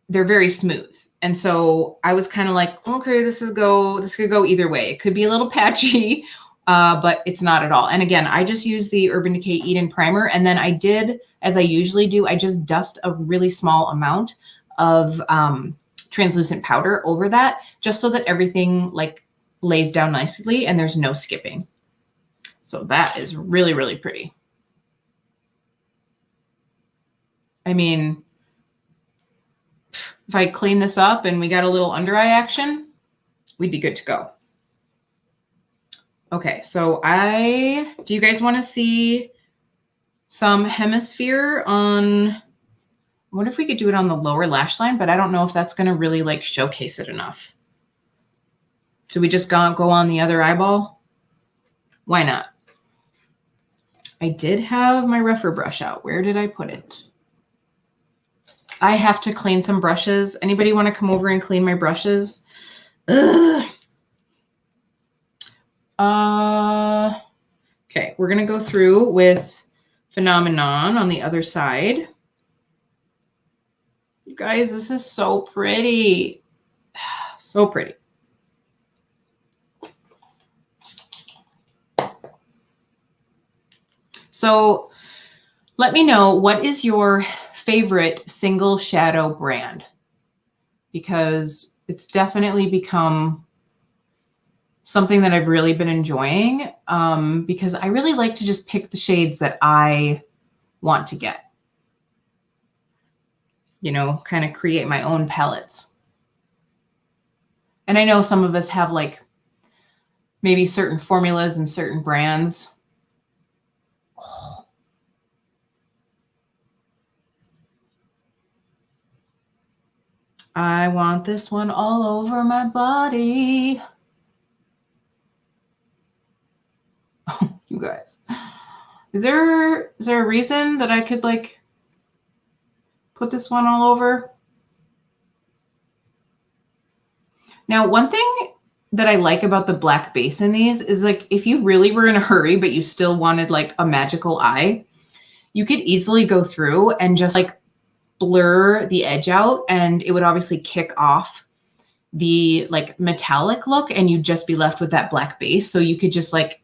S1: they're very smooth. And so I was kind of like, okay, this could go either way. It could be a little patchy, but it's not at all. And again, I just used the Urban Decay Eden primer. And then I did, as I usually do, I just dust a really small amount of translucent powder over that, just so that everything like lays down nicely and there's no skipping. So that is really, really pretty. I mean, if I clean this up and we got a little under eye action, we'd be good to go. Okay, so do you guys want to see some hemisphere on, I wonder if we could do it on the lower lash line, but I don't know if that's going to really like showcase it enough. Should we just go on the other eyeball? Why not? I did have my rougher brush out. Where did I put it? I have to clean some brushes. Anybody want to come over and clean my brushes? Ugh. Okay, we're going to go through with Phenomenon on the other side. You guys, this is so pretty. So pretty. So let me know, what is your favorite single shadow brand? Because it's definitely become something that I've really been enjoying, because I really like to just pick the shades that I want to get. You know, kind of create my own palettes. And I know some of us have like maybe certain formulas and certain brands. Oh. I want this one all over my body. Oh, you guys. Is there a reason that I could like put this one all over? Now, one thing that I like about the black base in these is like, if you really were in a hurry, but you still wanted like a magical eye, you could easily go through and just like blur the edge out, and it would obviously kick off the like metallic look, and you'd just be left with that black base. So you could just like,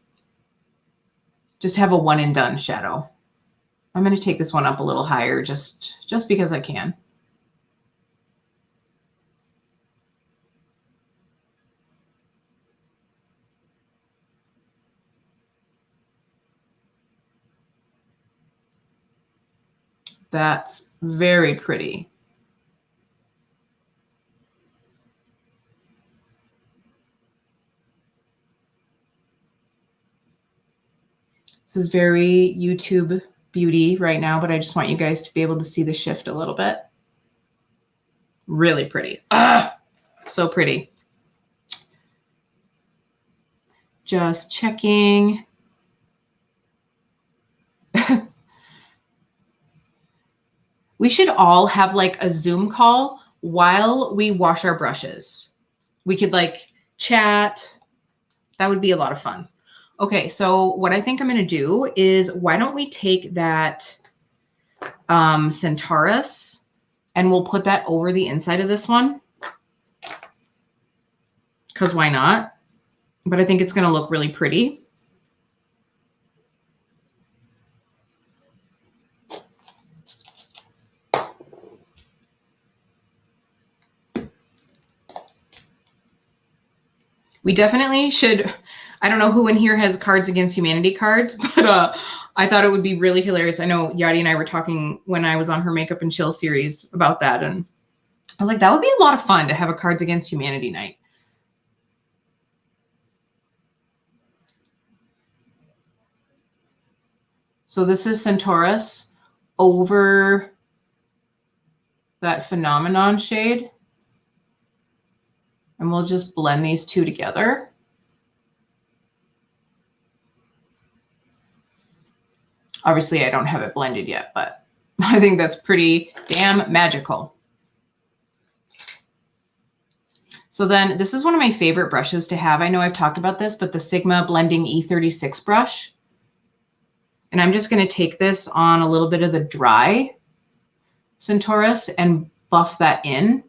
S1: just have a one and done shadow. I'm going to take this one up a little higher just because I can. That's very pretty. This is very YouTube beauty right now, but I just want you guys to be able to see the shift a little bit. Really pretty. Ah, so pretty. Just checking. We should all have like a Zoom call while we wash our brushes. We could like chat. That would be a lot of fun. Okay, so what I think I'm going to do is, why don't we take that Centaurus and we'll put that over the inside of this one. Because why not? But I think it's going to look really pretty. We definitely should. I don't know who in here has Cards Against Humanity cards, but I thought it would be really hilarious. I know Yadi and I were talking when I was on her Makeup and Chill series about that. And I was like, that would be a lot of fun to have a Cards Against Humanity night. So this is Centaurus over that Phenomenon shade. And we'll just blend these two together. Obviously, I don't have it blended yet, but I think that's pretty damn magical. So then this is one of my favorite brushes to have. I know I've talked about this, but the Sigma Blending E36 brush. And I'm just going to take this on a little bit of the dry Centaurus and buff that in.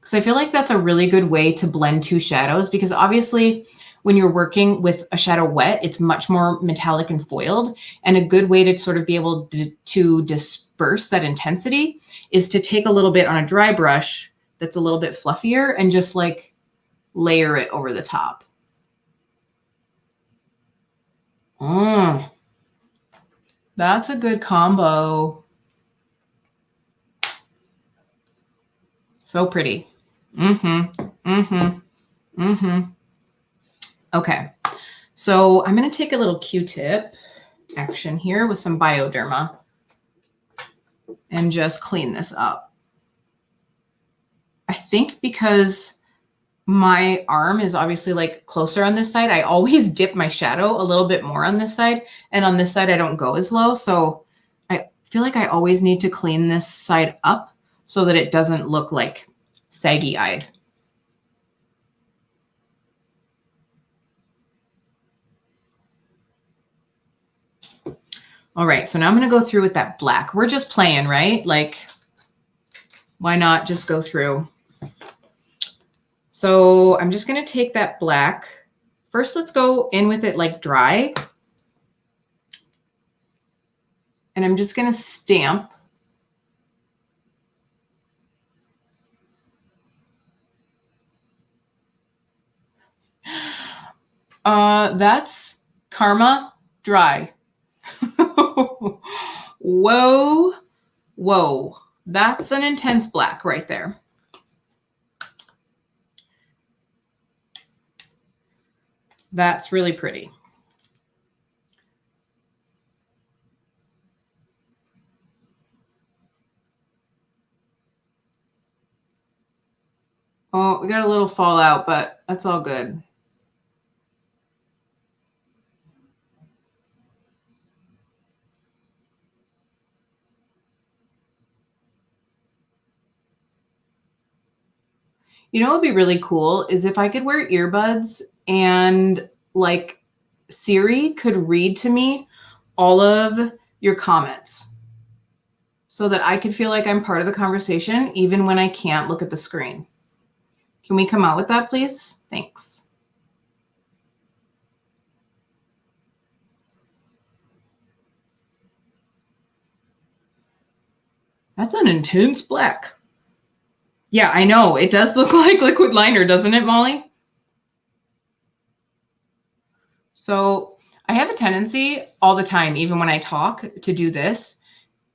S1: Because I feel like that's a really good way to blend two shadows, because obviously when you're working with a shadow wet, it's much more metallic and foiled. And a good way to sort of be able to disperse that intensity is to take a little bit on a dry brush that's a little bit fluffier and just like layer it over the top. That's a good combo. So pretty. Okay, so I'm going to take a little Q-tip action here with some Bioderma and just clean this up. I think because my arm is obviously like closer on this side, I always dip my shadow a little bit more on this side, and on this side I don't go as low. So I feel like I always need to clean this side up so that it doesn't look like saggy-eyed. All right, so now I'm going to go through with that black. We're just playing, right? Like, why not just go through? So I'm just going to take that black. First, let's go in with it like dry. And I'm just going to stamp. That's Karma Dry. Whoa, whoa. That's an intense black right there. That's really pretty. Oh, we got a little fallout, but that's all good. You know what would be really cool is if I could wear earbuds and like Siri could read to me all of your comments so that I could feel like I'm part of the conversation even when I can't look at the screen. Can we come out with that, please? Thanks. That's an intense black. Yeah, I know. It does look like liquid liner, doesn't it, Molly? So I have a tendency all the time, even when I talk, to do this,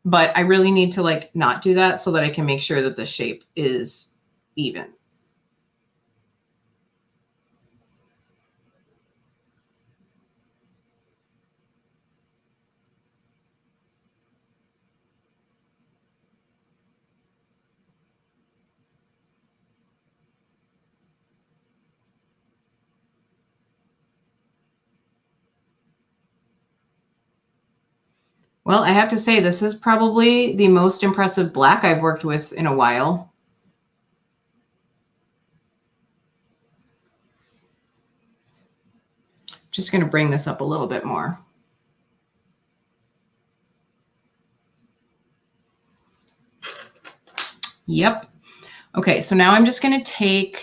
S1: but I really need to like not do that so that I can make sure that the shape is even. Well, I have to say, this is probably the most impressive black I've worked with in a while. Just going to bring this up a little bit more. Yep. Okay, so now I'm just going to take,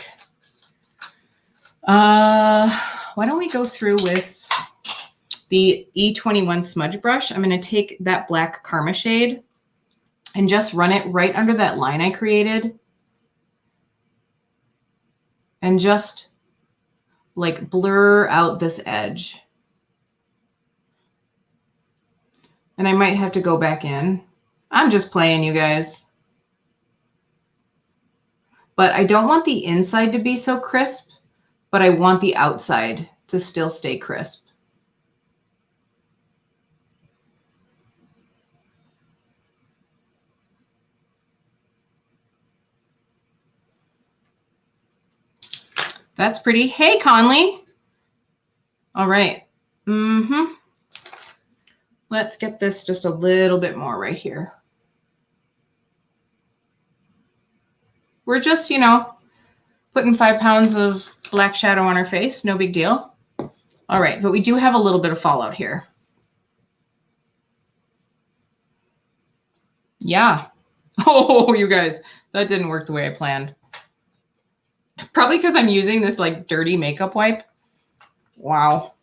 S1: why don't we go through with the E21 smudge brush. I'm going to take that black Karma shade and just run it right under that line I created. And just like blur out this edge. And I might have to go back in. I'm just playing, you guys. But I don't want the inside to be so crisp, but I want the outside to still stay crisp. That's pretty. Hey, Conley. All right. Let's get this just a little bit more right here. We're just, you know, putting 5 pounds of black shadow on our face. No big deal. All right, but we do have a little bit of fallout here. Yeah. Oh, you guys, that didn't work the way I planned. Probably because I'm using this like dirty makeup wipe. Wow.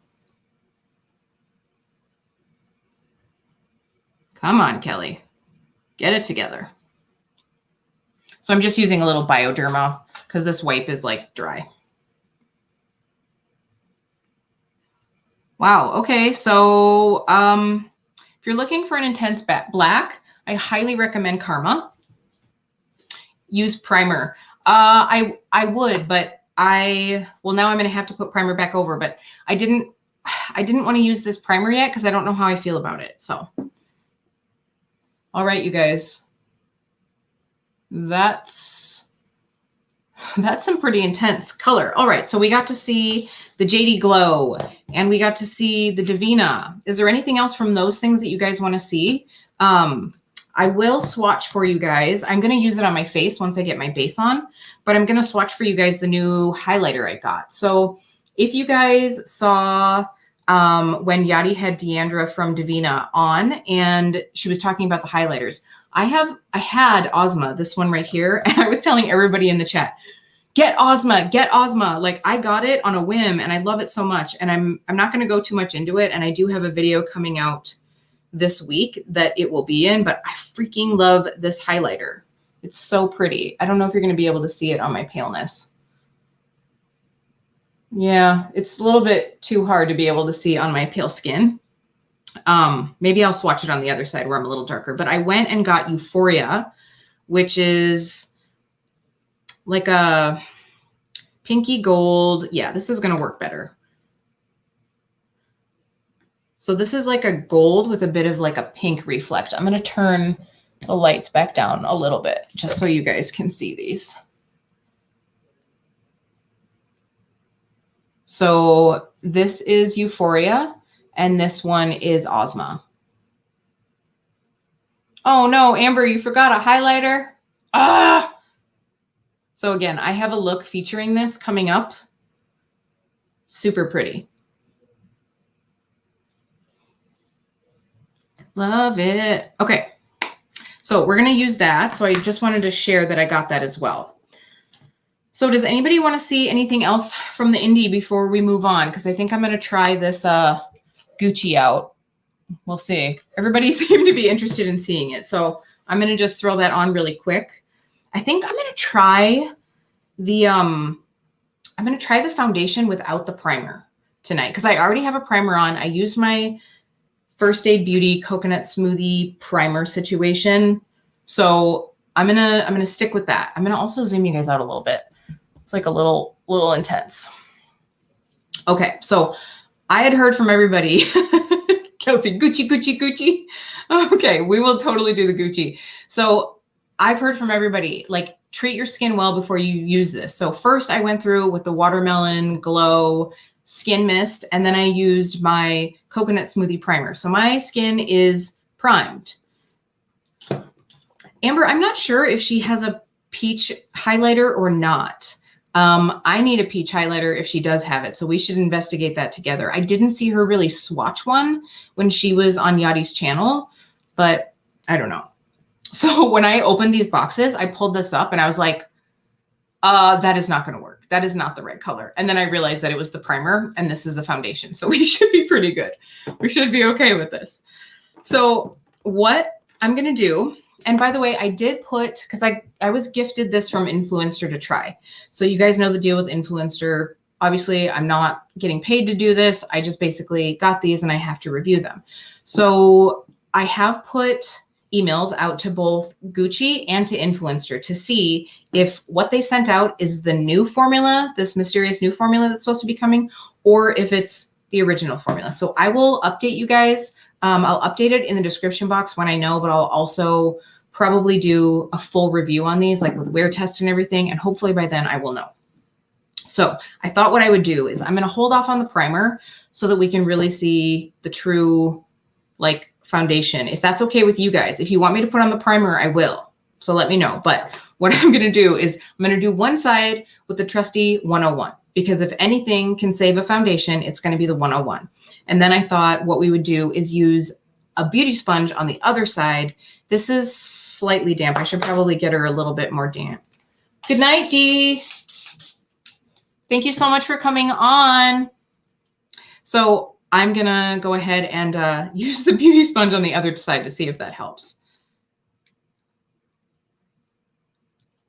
S1: Come on, Kelly. Get it together. So I'm just using a little Bioderma because this wipe is like dry. Wow. Okay. So if you're looking for an intense black, I highly recommend Karma. Use primer. I would, but well, now I'm going to have to put primer back over, but I didn't want to use this primer yet because I don't know how I feel about it. So, all right, you guys, that's some pretty intense color. All right. So we got to see the JD Glow and we got to see the Devinah. Is there anything else from those things that you guys want to see? I will swatch for you guys. I'm going to use it on my face once I get my base on, but I'm going to swatch for you guys the new highlighter I got. So if you guys saw when Yadi had Deandra from Devinah on and she was talking about the highlighters, I had Ozma, this one right here, and I was telling everybody in the chat, get Ozma, get Ozma. Like I got it on a whim and I love it so much. And I'm not going to go too much into it. And I do have a video coming out this week that it will be in, but I freaking love this highlighter. It's so pretty. I don't know if you're going to be able to see it on my paleness. Yeah, it's a little bit too hard to be able to see on my pale skin. Maybe I'll swatch it on the other side where I'm a little darker, but I went and got Euphoria, which is like a pinky gold. Yeah, this is going to work better. So this is like a gold with a bit of like a pink reflect. I'm going to turn the lights back down a little bit just so you guys can see these. So this is Euphoria and this one is Ozma. Oh no, Amber, you forgot a highlighter. Ah! So again, I have a look featuring this coming up. Super pretty. Love it. Okay. So we're going to use that. So I just wanted to share that I got that as well. So does anybody want to see anything else from the indie before we move on? Because I think I'm going to try this Gucci out. We'll see. Everybody seemed to be interested in seeing it. So I'm going to just throw that on really quick. I think I'm going to try the foundation without the primer tonight because I already have a primer on. I used my First Aid Beauty coconut smoothie primer situation. So I'm gonna stick with that. I'm gonna also zoom you guys out a little bit. It's like a little intense. Okay, so I had heard from everybody. Kelsey, Gucci, Gucci, Gucci. Okay, we will totally do the Gucci. So I've heard from everybody, like treat your skin well before you use this. So first I went through with the Watermelon Glow Skin Mist, and then I used my coconut smoothie primer. So my skin is primed. Amber, I'm not sure if she has a peach highlighter or not. I need a peach highlighter if she does have it, so we should investigate that together. I didn't see her really swatch one when she was on Yadi's channel, but I don't know. So when I opened these boxes, I pulled this up and I was like, that is not going to work. That is not the right color. And then I realized that it was the primer and this is the foundation. So we should be pretty good. We should be okay with this. So what I'm going to do, and by the way, I did put, because I was gifted this from Influencer to try. So you guys know the deal with Influencer. Obviously, I'm not getting paid to do this. I just basically got these and I have to review them. So I have put emails out to both Gucci and to Influencer to see if what they sent out is the new formula, this mysterious new formula that's supposed to be coming, or if it's the original formula. So I will update you guys. I'll update it in the description box when I know, but I'll also probably do a full review on these, like with wear test and everything. And hopefully by then I will know. So I thought what I would do is I'm going to hold off on the primer so that we can really see the true like foundation. If that's okay with you guys, if you want me to put on the primer, I will. So let me know. But what I'm going to do is I'm going to do one side with the trusty 101, because if anything can save a foundation, it's going to be the 101. And then I thought what we would do is use a beauty sponge on the other side. This is slightly damp. I should probably get her a little bit more damp. Good night, Dee. Thank you so much for coming on. So I'm going to go ahead and use the beauty sponge on the other side to see if that helps.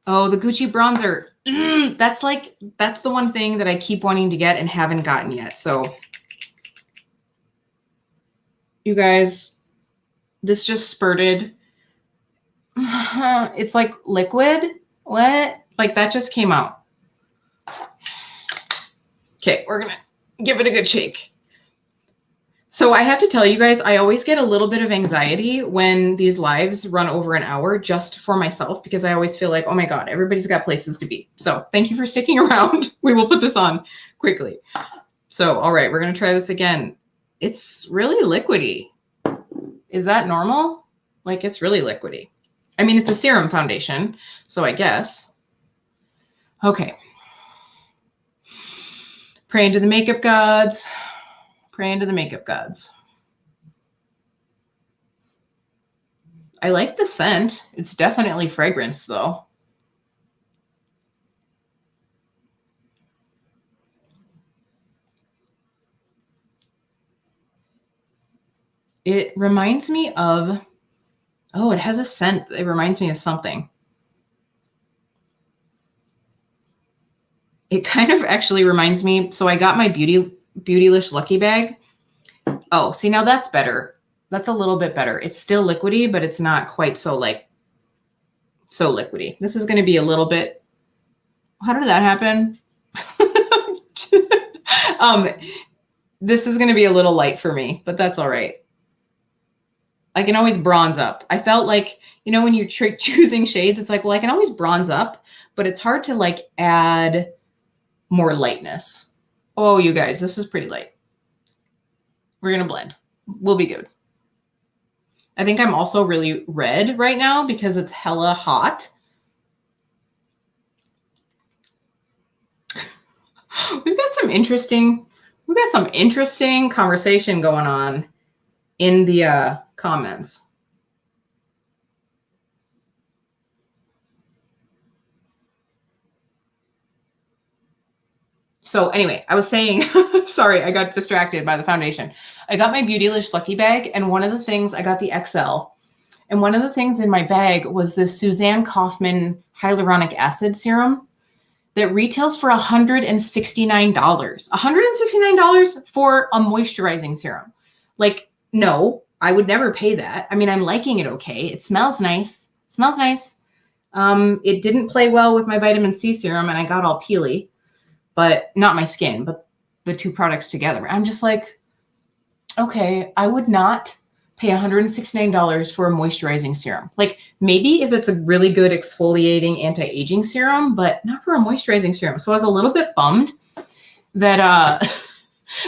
S1: Oh, the Gucci bronzer. That's the one thing that I keep wanting to get and haven't gotten yet. So you guys, this just spurted. It's like liquid. What? Like that just came out. Okay, we're going to give it a good shake. So I have to tell you guys, I always get a little bit of anxiety when these lives run over an hour just for myself, because I always feel like, oh my God, everybody's got places to be. So thank you for sticking around. We will put this on quickly. So, all right, we're going to try this again. It's really liquidy. Is that normal? Like it's really liquidy. I mean, it's a serum foundation, so I guess. Okay. Pray into the makeup gods. Pray into the makeup gods. I like the scent. It's definitely fragrance though. It reminds me of, oh, it has a scent. It reminds me of something. It kind of actually reminds me. So I got my Beautylish Lucky Bag. Oh, see, now that's better. That's a little bit better. It's still liquidy, but it's not quite so like so liquidy. This is going to be a little bit. How did that happen? This is going to be a little light for me, but that's all right. I can always bronze up. I felt like, you know, when you're choosing shades, it's like, well, I can always bronze up, but it's hard to like add more lightness. Oh, you guys, this is pretty light. We're going to blend. We'll be good. I think I'm also really red right now because it's hella hot. We've got some interesting conversation going on in the comments. So anyway, I was saying, sorry, I got distracted by the foundation. I got my Beautylish Lucky Bag, and one of the things, I got the XL, and one of the things in my bag was this Suzanne Kaufman hyaluronic acid serum that retails for $169. $169 for a moisturizing serum. Like, no, I would never pay that. I mean, I'm liking it okay. It smells nice. It smells nice. It didn't play well with my vitamin C serum, and I got all peely. But not my skin, but the two products together. I'm just like, okay, I would not pay $169 for a moisturizing serum. Like maybe if it's a really good exfoliating anti-aging serum, but not for a moisturizing serum. So I was a little bit bummed that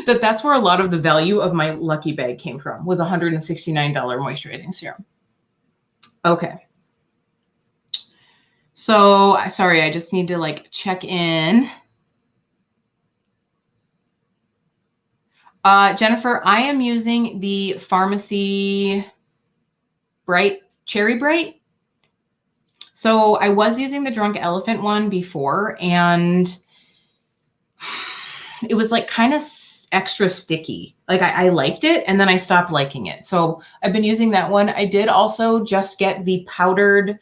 S1: that's where a lot of the value of my lucky bag came from, was $169 moisturizing serum. Okay. So sorry, I just need to like check in. Jennifer, I am using the Pharmacy Bright Cherry Bright. So I was using the Drunk Elephant one before, and it was like kind of extra sticky. Like I liked it, and then I stopped liking it. So I've been using that one. I did also just get the powdered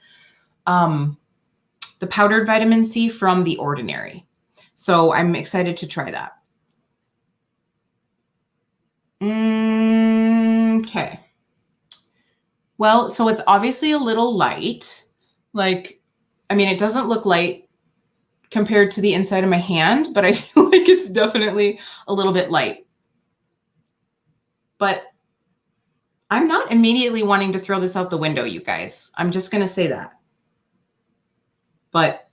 S1: vitamin C from The Ordinary. So I'm excited to try that. Okay. Well, so it's obviously a little light. Like, I mean, it doesn't look light compared to the inside of my hand, but I feel like it's definitely a little bit light. But I'm not immediately wanting to throw this out the window, you guys. I'm just going to say that. But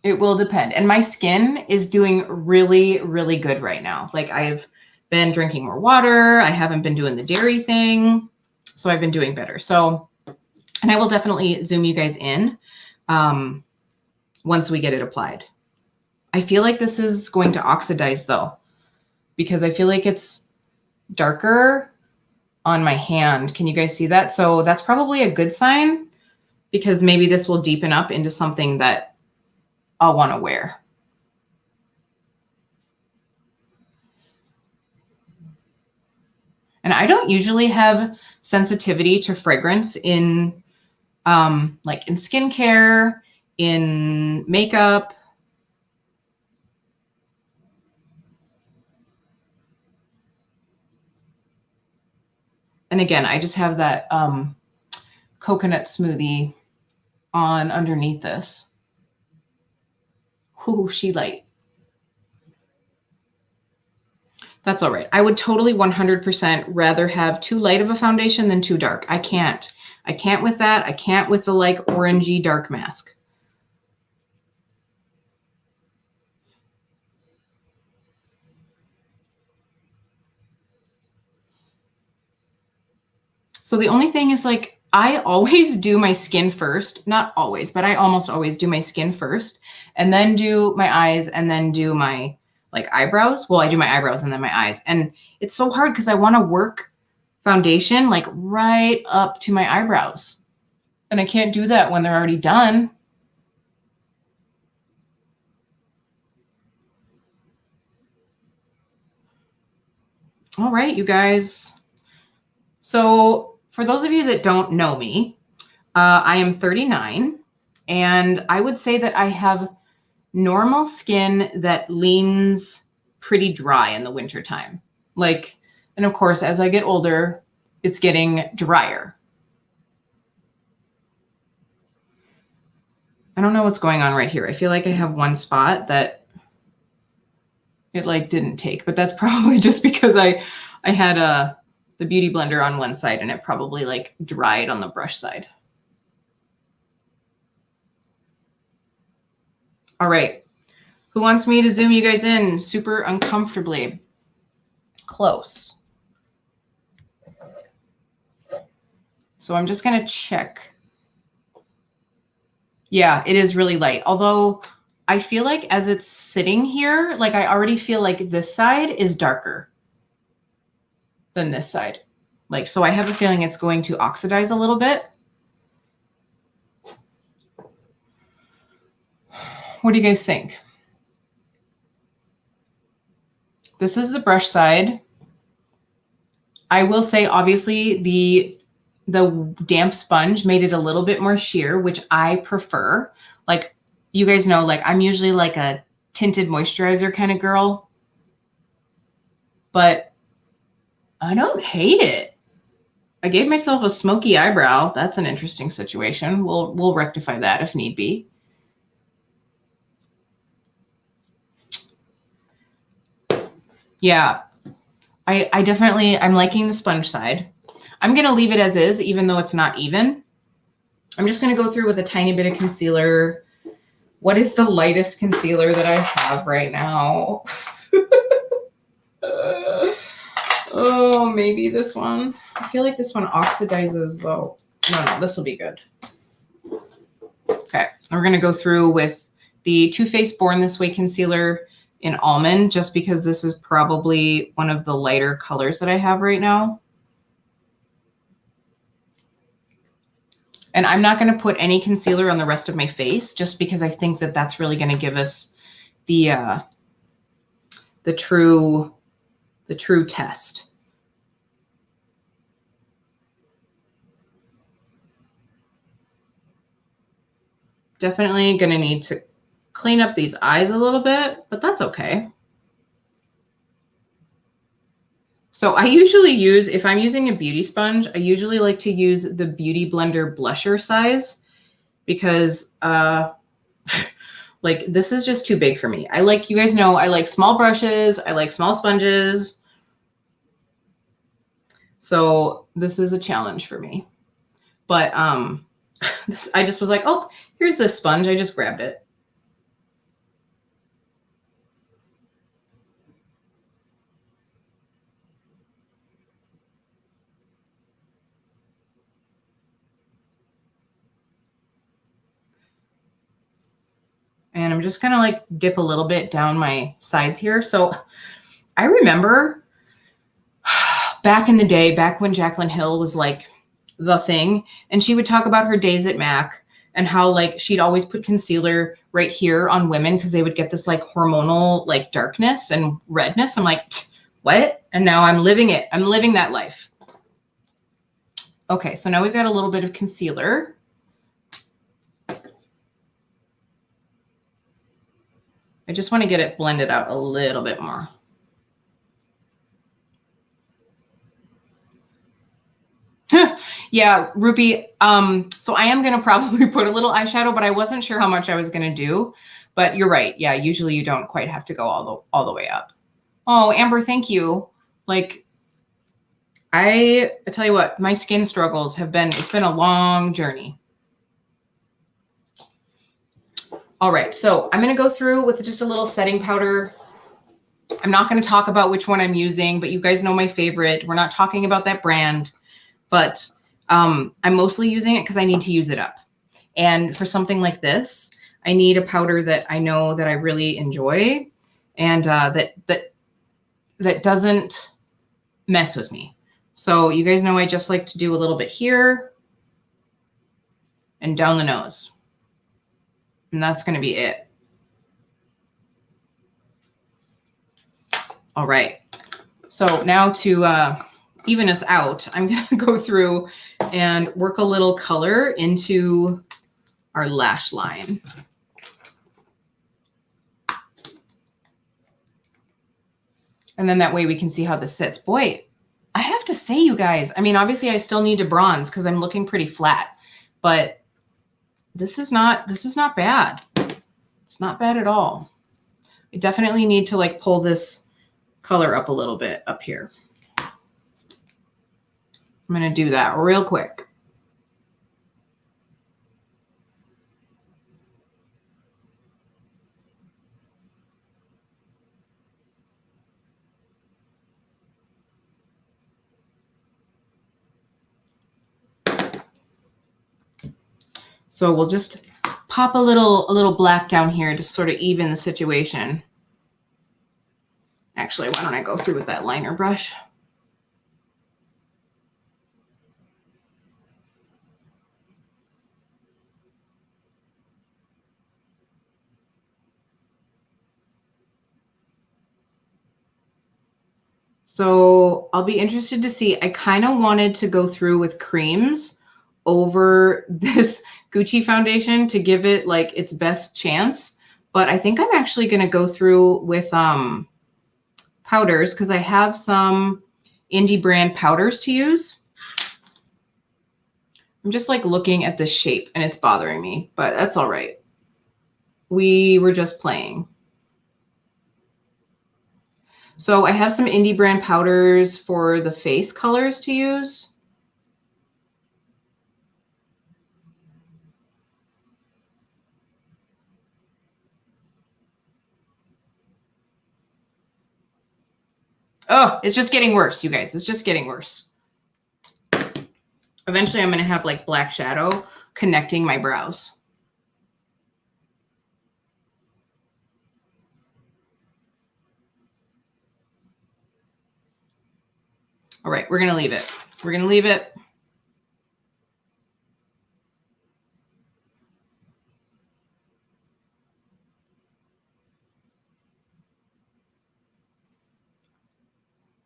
S1: it will depend. And my skin is doing really, really good right now. Like, I've been drinking more water. I haven't been doing the dairy thing. So I've been doing better. So, and I will definitely zoom you guys in once we get it applied. I feel like this is going to oxidize though, because I feel like it's darker on my hand. Can you guys see that? So that's probably a good sign, because maybe this will deepen up into something that I'll want to wear. And I don't usually have sensitivity to fragrance in like in skincare, in makeup. And again, I just have that coconut smoothie on underneath this. Ooh, she light. That's all right. I would totally 100% rather have too light of a foundation than too dark. I can't. I can't with that. I can't with the like orangey dark mask. So the only thing is, like, I always do my skin first. Not always, but I almost always do my skin first, and then do my eyes, and then do my like eyebrows. Well, I do my eyebrows and then my eyes. And it's so hard because I want to work foundation like right up to my eyebrows. And I can't do that when they're already done. All right, you guys. So for those of you that don't know me, I am 39, and I would say that I have normal skin that leans pretty dry in the wintertime. Like, and of course, as I get older, it's getting drier. I don't know what's going on right here. I feel like I have one spot that it like didn't take, but that's probably just because I had the Beauty Blender on one side, and it probably like dried on the brush side. All right. Who wants me to zoom you guys in super uncomfortably close? So I'm just going to check. Yeah, it is really light. Although I feel like as it's sitting here, like I already feel like this side is darker than this side. Like, so I have a feeling it's going to oxidize a little bit. What do you guys think? This is the brush side. I will say, obviously, the damp sponge made it a little bit more sheer, which I prefer. Like, you guys know, like I'm usually like a tinted moisturizer kind of girl, but I don't hate it. I gave myself a smoky eyebrow. That's an interesting situation. We'll rectify that if need be. Yeah, I definitely, I'm liking the sponge side. I'm going to leave it as is, even though it's not even. I'm just going to go through with a tiny bit of concealer. What is the lightest concealer that I have right now? Oh, maybe this one. I feel like this one oxidizes though. No, this will be good. Okay, we're gonna go through with the Too Faced Born This Way concealer in almond, just because this is probably one of the lighter colors that I have right now. And I'm not going to put any concealer on the rest of my face, just because I think that that's really going to give us the true test. Definitely going to need to clean up these eyes a little bit, but that's okay. So I usually use, if I'm using a beauty sponge, I usually like to use the Beauty Blender blusher size, because like this is just too big for me. I like, you guys know, I like small brushes. I like small sponges. So this is a challenge for me. But I just was like, oh, here's this sponge. I just grabbed it. And I'm just going to like dip a little bit down my sides here. So I remember back in the day, back when Jaclyn Hill was like the thing, and she would talk about her days at MAC and how like she'd always put concealer right here on women because they would get this like hormonal like darkness and redness. I'm like, what? And now I'm living it. I'm living that life. Okay, so now we've got a little bit of concealer. I just want to get it blended out a little bit more. Yeah, Ruby. So I am going to probably put a little eyeshadow, but I wasn't sure how much I was going to do. But you're right. Yeah, usually you don't quite have to go all the way up. Oh, Amber, thank you. Like, I tell you what, my skin struggles have been, it's been a long journey. All right, so I'm going to go through with just a little setting powder. I'm not going to talk about which one I'm using, but you guys know my favorite. We're not talking about that brand, but I'm mostly using it because I need to use it up. And for something like this, I need a powder that I know that I really enjoy and that doesn't mess with me. So you guys know I just like to do a little bit here and down the nose. And that's going to be it. All right. So now to even us out, I'm going to go through and work a little color into our lash line. And then that way we can see how this sits. Boy, I have to say, you guys, I mean, obviously I still need to bronze because I'm looking pretty flat, but this is not bad. It's not bad at all. I definitely need to like pull this color up a little bit up here. I'm going to do that real quick. So we'll just pop a little black down here to sort of even the situation. Actually, why don't I go through with that liner brush? So I'll be interested to see. I kind of wanted to go through with creams over this Gucci foundation to give it like its best chance. But I think I'm actually going to go through with powders because I have some indie brand powders to use. I'm just like looking at the shape and it's bothering me, but that's all right. We were just playing. So I have some indie brand powders for the face colors to use. Oh, it's just getting worse, you guys. It's just getting worse. Eventually, I'm going to have like black shadow connecting my brows. All right, we're going to leave it. We're going to leave it.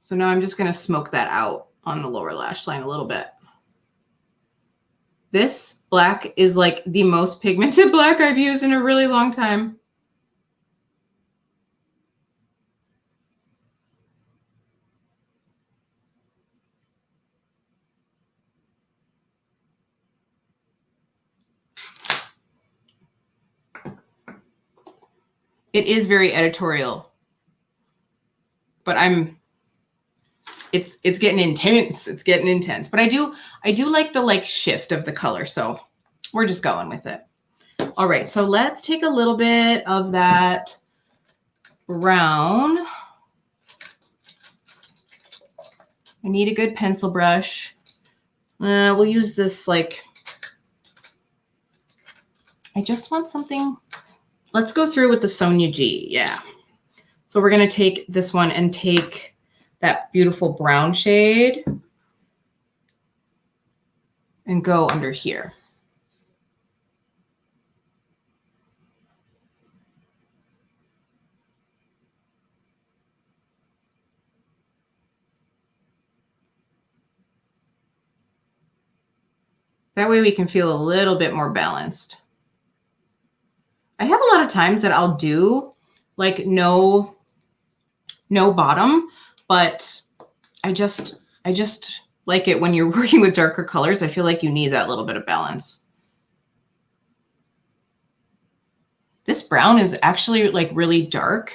S1: So now I'm just going to smoke that out on the lower lash line a little bit. This black is like the most pigmented black I've used in a really long time. It is very editorial, but it's getting intense. It's getting intense, but I do like the like shift of the color. So we're just going with it. All right. So let's take a little bit of that brown. I need a good pencil brush. We'll use this, like, I just want something. Let's go through with the Sonia G. Yeah. So we're going to take this one and take that beautiful brown shade and go under here. That way we can feel a little bit more balanced. I have a lot of times that I'll do like no bottom, but I just like it when you're working with darker colors. I feel like you need that little bit of balance. This brown is actually like really dark,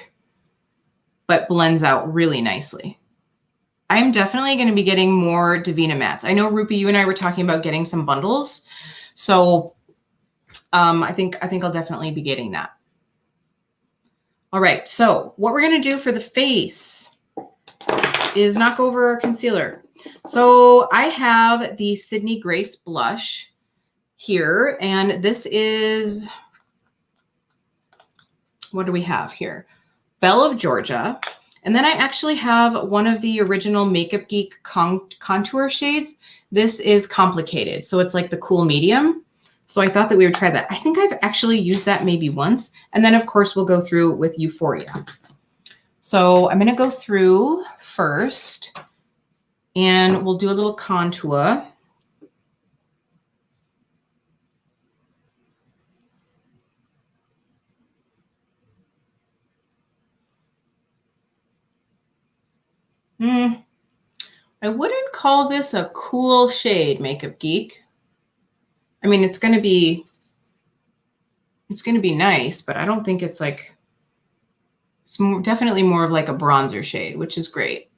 S1: but blends out really nicely. I'm definitely going to be getting more Devinah mattes. I know, Rupi, you and I were talking about getting some bundles. So I think I'll definitely be getting that. All right. So what we're going to do for the face is knock over our concealer. So I have the Sydney Grace blush here, and this is, what do we have here? Belle of Georgia. And then I actually have one of the original Makeup Geek contour shades. This is Complicated. So it's like the cool medium. So I thought that we would try that. I think I've actually used that maybe once. And then of course we'll go through with Euphoria. So I'm going to go through first and we'll do a little contour. I wouldn't call this a cool shade, Makeup Geek. I mean, it's going to be nice, but I don't think it's like, it's definitely more of like a bronzer shade, which is great.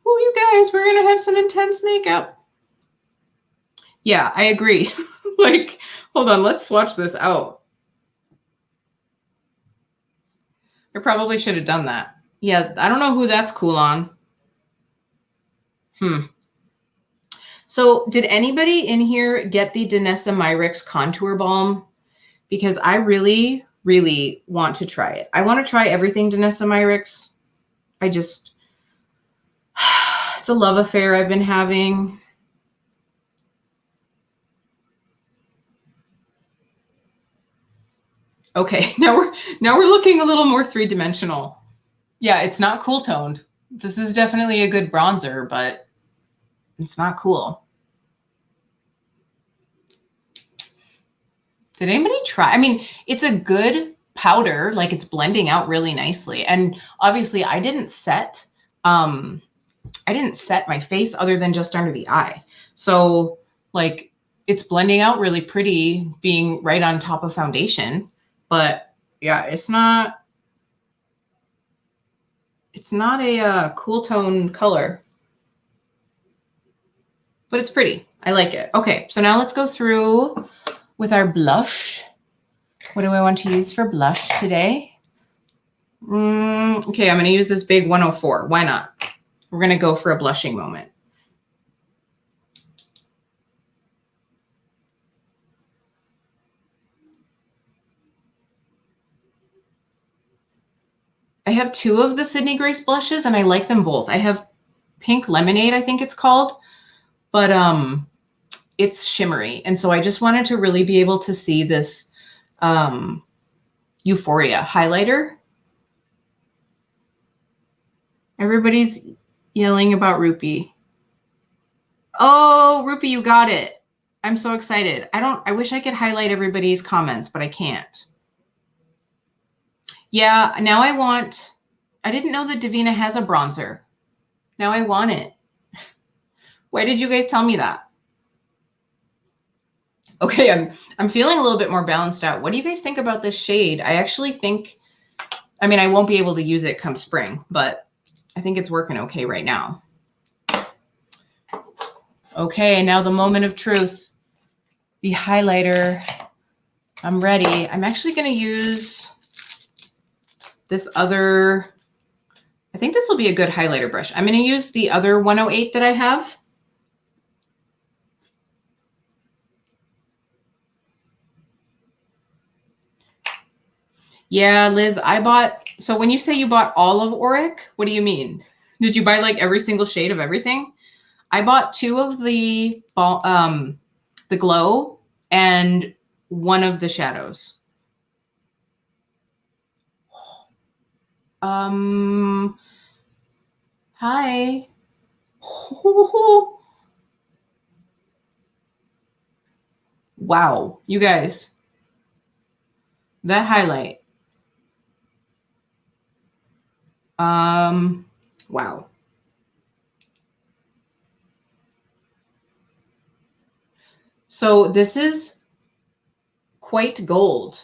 S1: Oh, you guys, we're going to have some intense makeup. Yeah, I agree. Like, hold on, let's swatch this out. I probably should have done that. Yeah, I don't know who that's cool on. So did anybody in here get the Danessa Myricks Contour Balm? Because I really, really want to try it. I want to try everything Danessa Myricks. It's a love affair I've been having. Okay, now we're looking a little more three-dimensional. Yeah, it's not cool toned. This is definitely a good bronzer, but it's not cool. Did anybody try? I mean, it's a good powder, like it's blending out really nicely. And obviously I didn't set my face other than just under the eye. So like it's blending out really pretty being right on top of foundation. But yeah, it's not a cool tone color, but it's pretty. I like it. Okay, so now let's go through with our blush. What do I want to use for blush today? Okay, I'm going to use this big 104. Why not? We're going to go for a blushing moment. I have two of the Sydney Grace blushes, and I like them both. I have Pink Lemonade, I think it's called, but it's shimmery. And so I just wanted to really be able to see this Euphoria highlighter. Everybody's yelling about Rupee. Oh, Rupee, you got it. I'm so excited. I wish I could highlight everybody's comments, but I can't. Yeah, now I didn't know that Devinah has a bronzer. Now I want it. Why did you guys tell me that? Okay, I'm feeling a little bit more balanced out. What do you guys think about this shade? I actually think, I mean, I won't be able to use it come spring, but I think it's working okay right now. Okay, now the moment of truth. The highlighter. I'm ready. I'm actually going to use this other, I think this will be a good highlighter brush. I'm going to use the other 108 that I have. Yeah, Liz, I bought, so when you say you bought all of Auric, what do you mean? Did you buy like every single shade of everything? I bought two of the glow and one of the shadows. Hi. Wow, you guys, that highlight. Wow. So this is quite gold.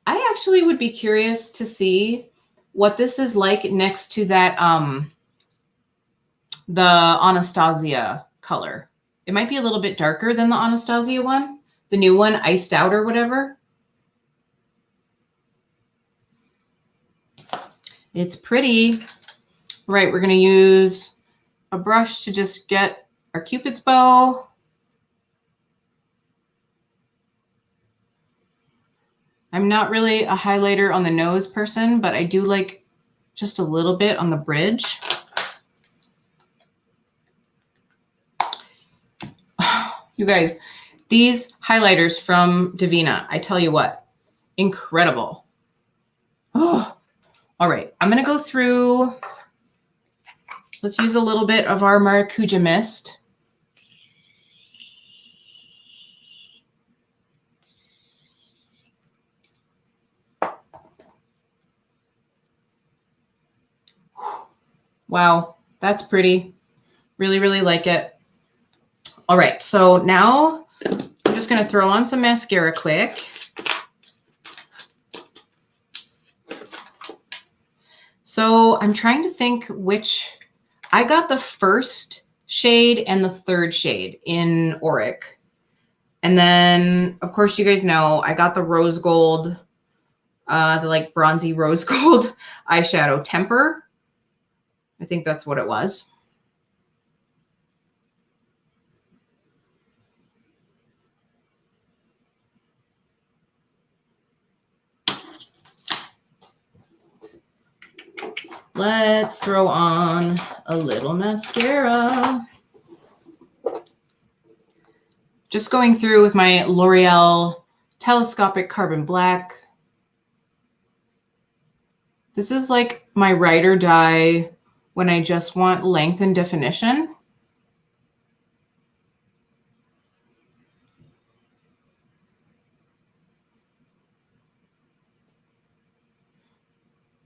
S1: I actually would be curious to see what this is like next to that, the Anastasia color. It might be a little bit darker than the Anastasia one, the new one, iced out or whatever. It's pretty. Right, we're going to use a brush to just get our Cupid's bow. I'm not really a highlighter on the nose person, but I do like just a little bit on the bridge. You guys, these highlighters from Devinah, I tell you what, incredible. Oh, all right, I'm going to go through. Let's use a little bit of our Maracuja mist. Wow, that's pretty. Really, really like it. All right, so now I'm just going to throw on some mascara quick. So I'm trying to think which, I got the first shade and the third shade in Auric. And then, of course, you guys know I got the rose gold, the like bronzy rose gold eyeshadow Temper. I think that's what it was. Let's throw on a little mascara. Just going through with my L'Oreal Telescopic Carbon Black. This is like my ride or die when I just want length and definition.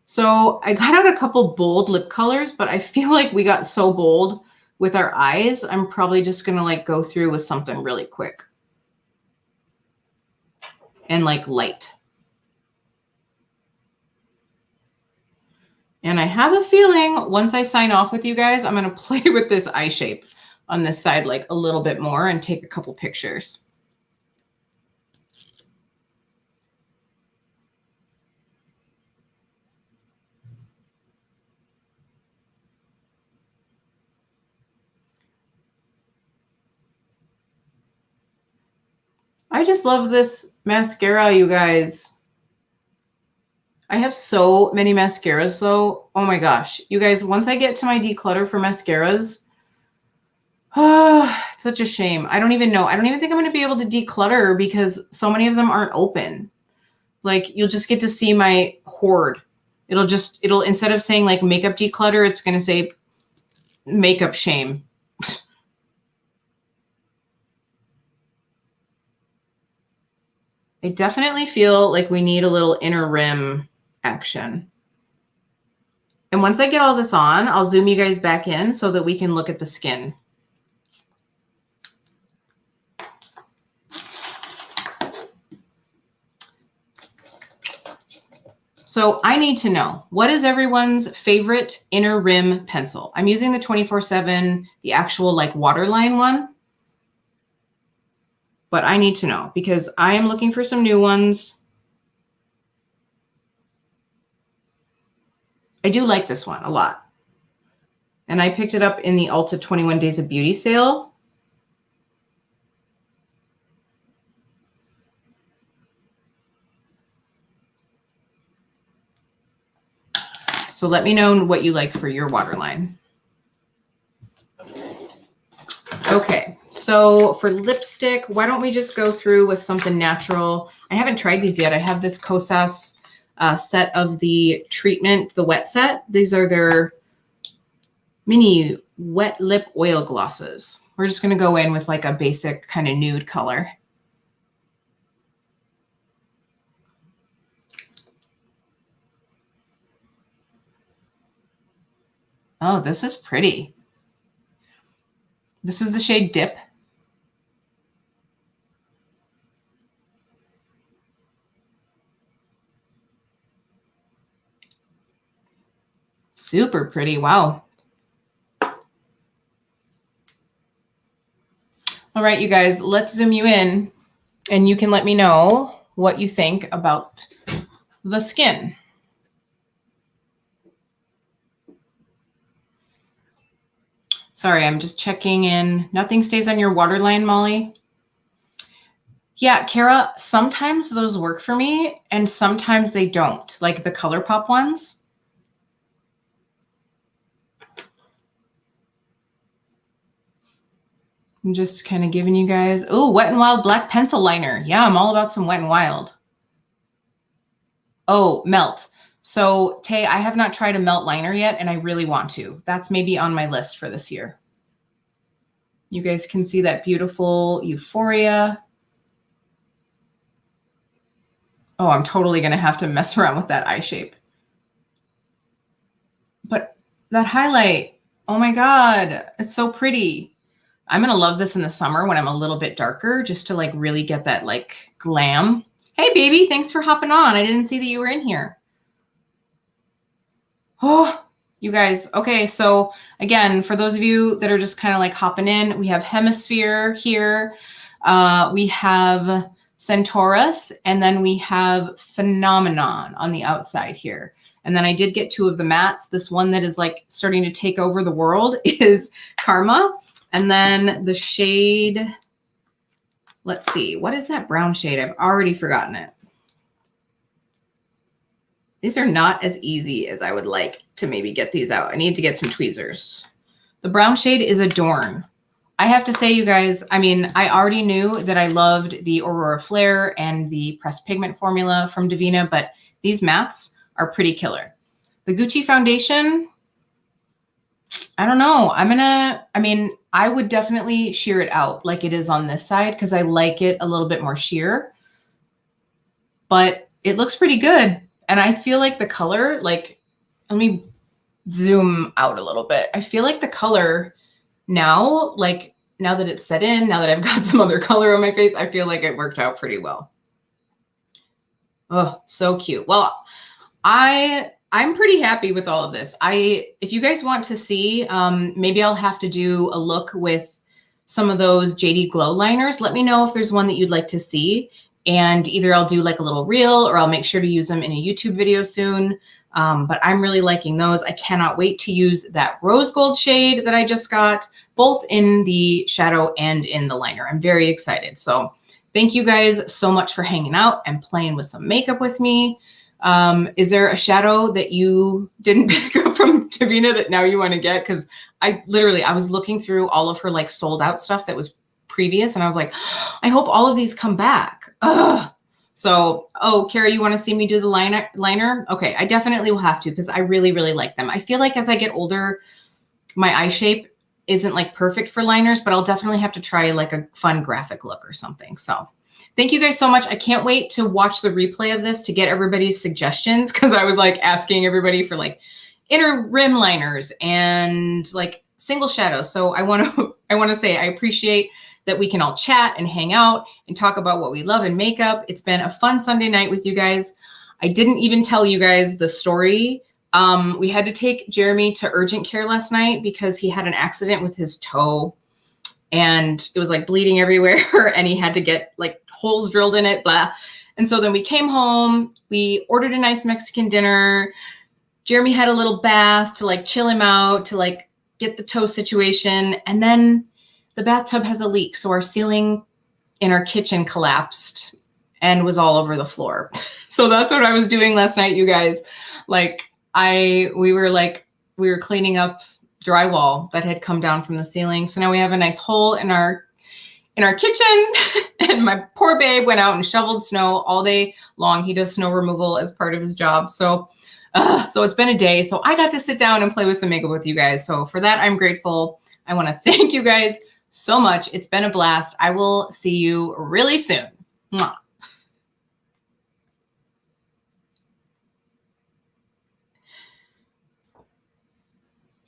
S1: So I got out a couple bold lip colors, but I feel like we got so bold with our eyes. I'm probably just going to like go through with something really quick and like light. And I have a feeling once I sign off with you guys, I'm going to play with this eye shape on this side like a little bit more and take a couple pictures. I just love this mascara, you guys. I have so many mascaras though. Oh my gosh. You guys, once I get to my declutter for mascaras, it's such a shame. I don't even know. I don't even think I'm going to be able to declutter because so many of them aren't open. Like you'll just get to see my hoard. It'll instead of saying like makeup declutter, it's going to say makeup shame. I definitely feel like we need a little inner rim action. And once I get all this on, I'll zoom you guys back in so that we can look at the skin. So I need to know, what is everyone's favorite inner rim pencil? I'm using the 24/7, the actual like waterline one. But I need to know because I am looking for some new ones. I do like this one a lot. And I picked it up in the Ulta 21 Days of Beauty sale. So let me know what you like for your waterline. Okay, so for lipstick, why don't we just go through with something natural? I haven't tried these yet. I have this Kosas set of the treatment, the wet set. These are their mini wet lip oil glosses. We're just going to go in with like a basic kind of nude color. Oh, this is pretty. This is the shade Dip. Super pretty. Wow. All right, you guys, let's zoom you in and you can let me know what you think about the skin. Sorry, I'm just checking in. Nothing stays on your waterline, Molly. Yeah, Kara, sometimes those work for me and sometimes they don't, like the ColourPop ones. I'm just kind of giving you guys, oh, Wet n Wild black pencil liner. Yeah, I'm all about some Wet n Wild. Oh, Melt. So Tay, I have not tried a Melt liner yet and I really want to. That's maybe on my list for this year. You guys can see that beautiful Euphoria. Oh, I'm totally going to have to mess around with that eye shape. But that highlight, oh my God, it's so pretty. I'm going to love this in the summer when I'm a little bit darker, just to like really get that like glam. Hey, baby, thanks for hopping on. I didn't see that you were in here. Oh, you guys. Okay, so again, for those of you that are just kind of like hopping in, we have Hemisphere here. We have Centaurus, and then we have Phenomenon on the outside here. And then I did get two of the mattes. This one that is like starting to take over the world is Karma. And then the shade, let's see, what is that brown shade? I've already forgotten it. These are not as easy as I would like to maybe get these out. I need to get some tweezers. The brown shade is Adorn. I have to say, you guys, I mean, I already knew that I loved the Aurora Flare and the pressed pigment formula from Devinah, but these mattes are pretty killer. The Gucci foundation, I don't know. I would definitely sheer it out like it is on this side because I like it a little bit more sheer, but it looks pretty good. And I feel like the color, like, let me zoom out a little bit. I feel like the color now, like now that it's set in, now that I've got some other color on my face, I feel like it worked out pretty well. Oh, so cute. Well, I'm pretty happy with all of this. If you guys want to see, maybe I'll have to do a look with some of those JD Glow liners, let me know if there's one that you'd like to see. And either I'll do like a little reel or I'll make sure to use them in a YouTube video soon. But I'm really liking those. I cannot wait to use that rose gold shade that I just got, both in the shadow and in the liner. I'm very excited. So thank you guys so much for hanging out and playing with some makeup with me. Is there a shadow that you didn't pick up from Devinah that now you want to get? Because I was looking through all of her like sold out stuff that was previous, and I was like, I hope all of these come back. Ugh. So, oh, Carrie, you want to see me do the liner? Okay, I definitely will have to because I really, really like them. I feel like as I get older, my eye shape isn't like perfect for liners, but I'll definitely have to try like a fun graphic look or something. So thank you guys so much. I can't wait to watch the replay of this to get everybody's suggestions, because I was like asking everybody for like inner rim liners and like single shadows. So I want to say I appreciate that we can all chat and hang out and talk about what we love in makeup. It's been a fun Sunday night with you guys. I didn't even tell you guys the story. We had to take Jeremy to urgent care last night because he had an accident with his toe and it was like bleeding everywhere and he had to get like holes drilled in it, blah. And so then we came home, we ordered a nice Mexican dinner. Jeremy had a little bath to like chill him out, to like get the toe situation. And then the bathtub has a leak. So our ceiling in our kitchen collapsed and was all over the floor. So that's what I was doing last night, you guys. Like we were cleaning up drywall that had come down from the ceiling. So now we have a nice hole in our kitchen. And my poor babe went out and shoveled snow all day long. He does snow removal as part of his job. So it's been a day. So I got to sit down and play with some makeup with you guys. So for that, I'm grateful. I want to thank you guys so much. It's been a blast. I will see you really soon. Mwah.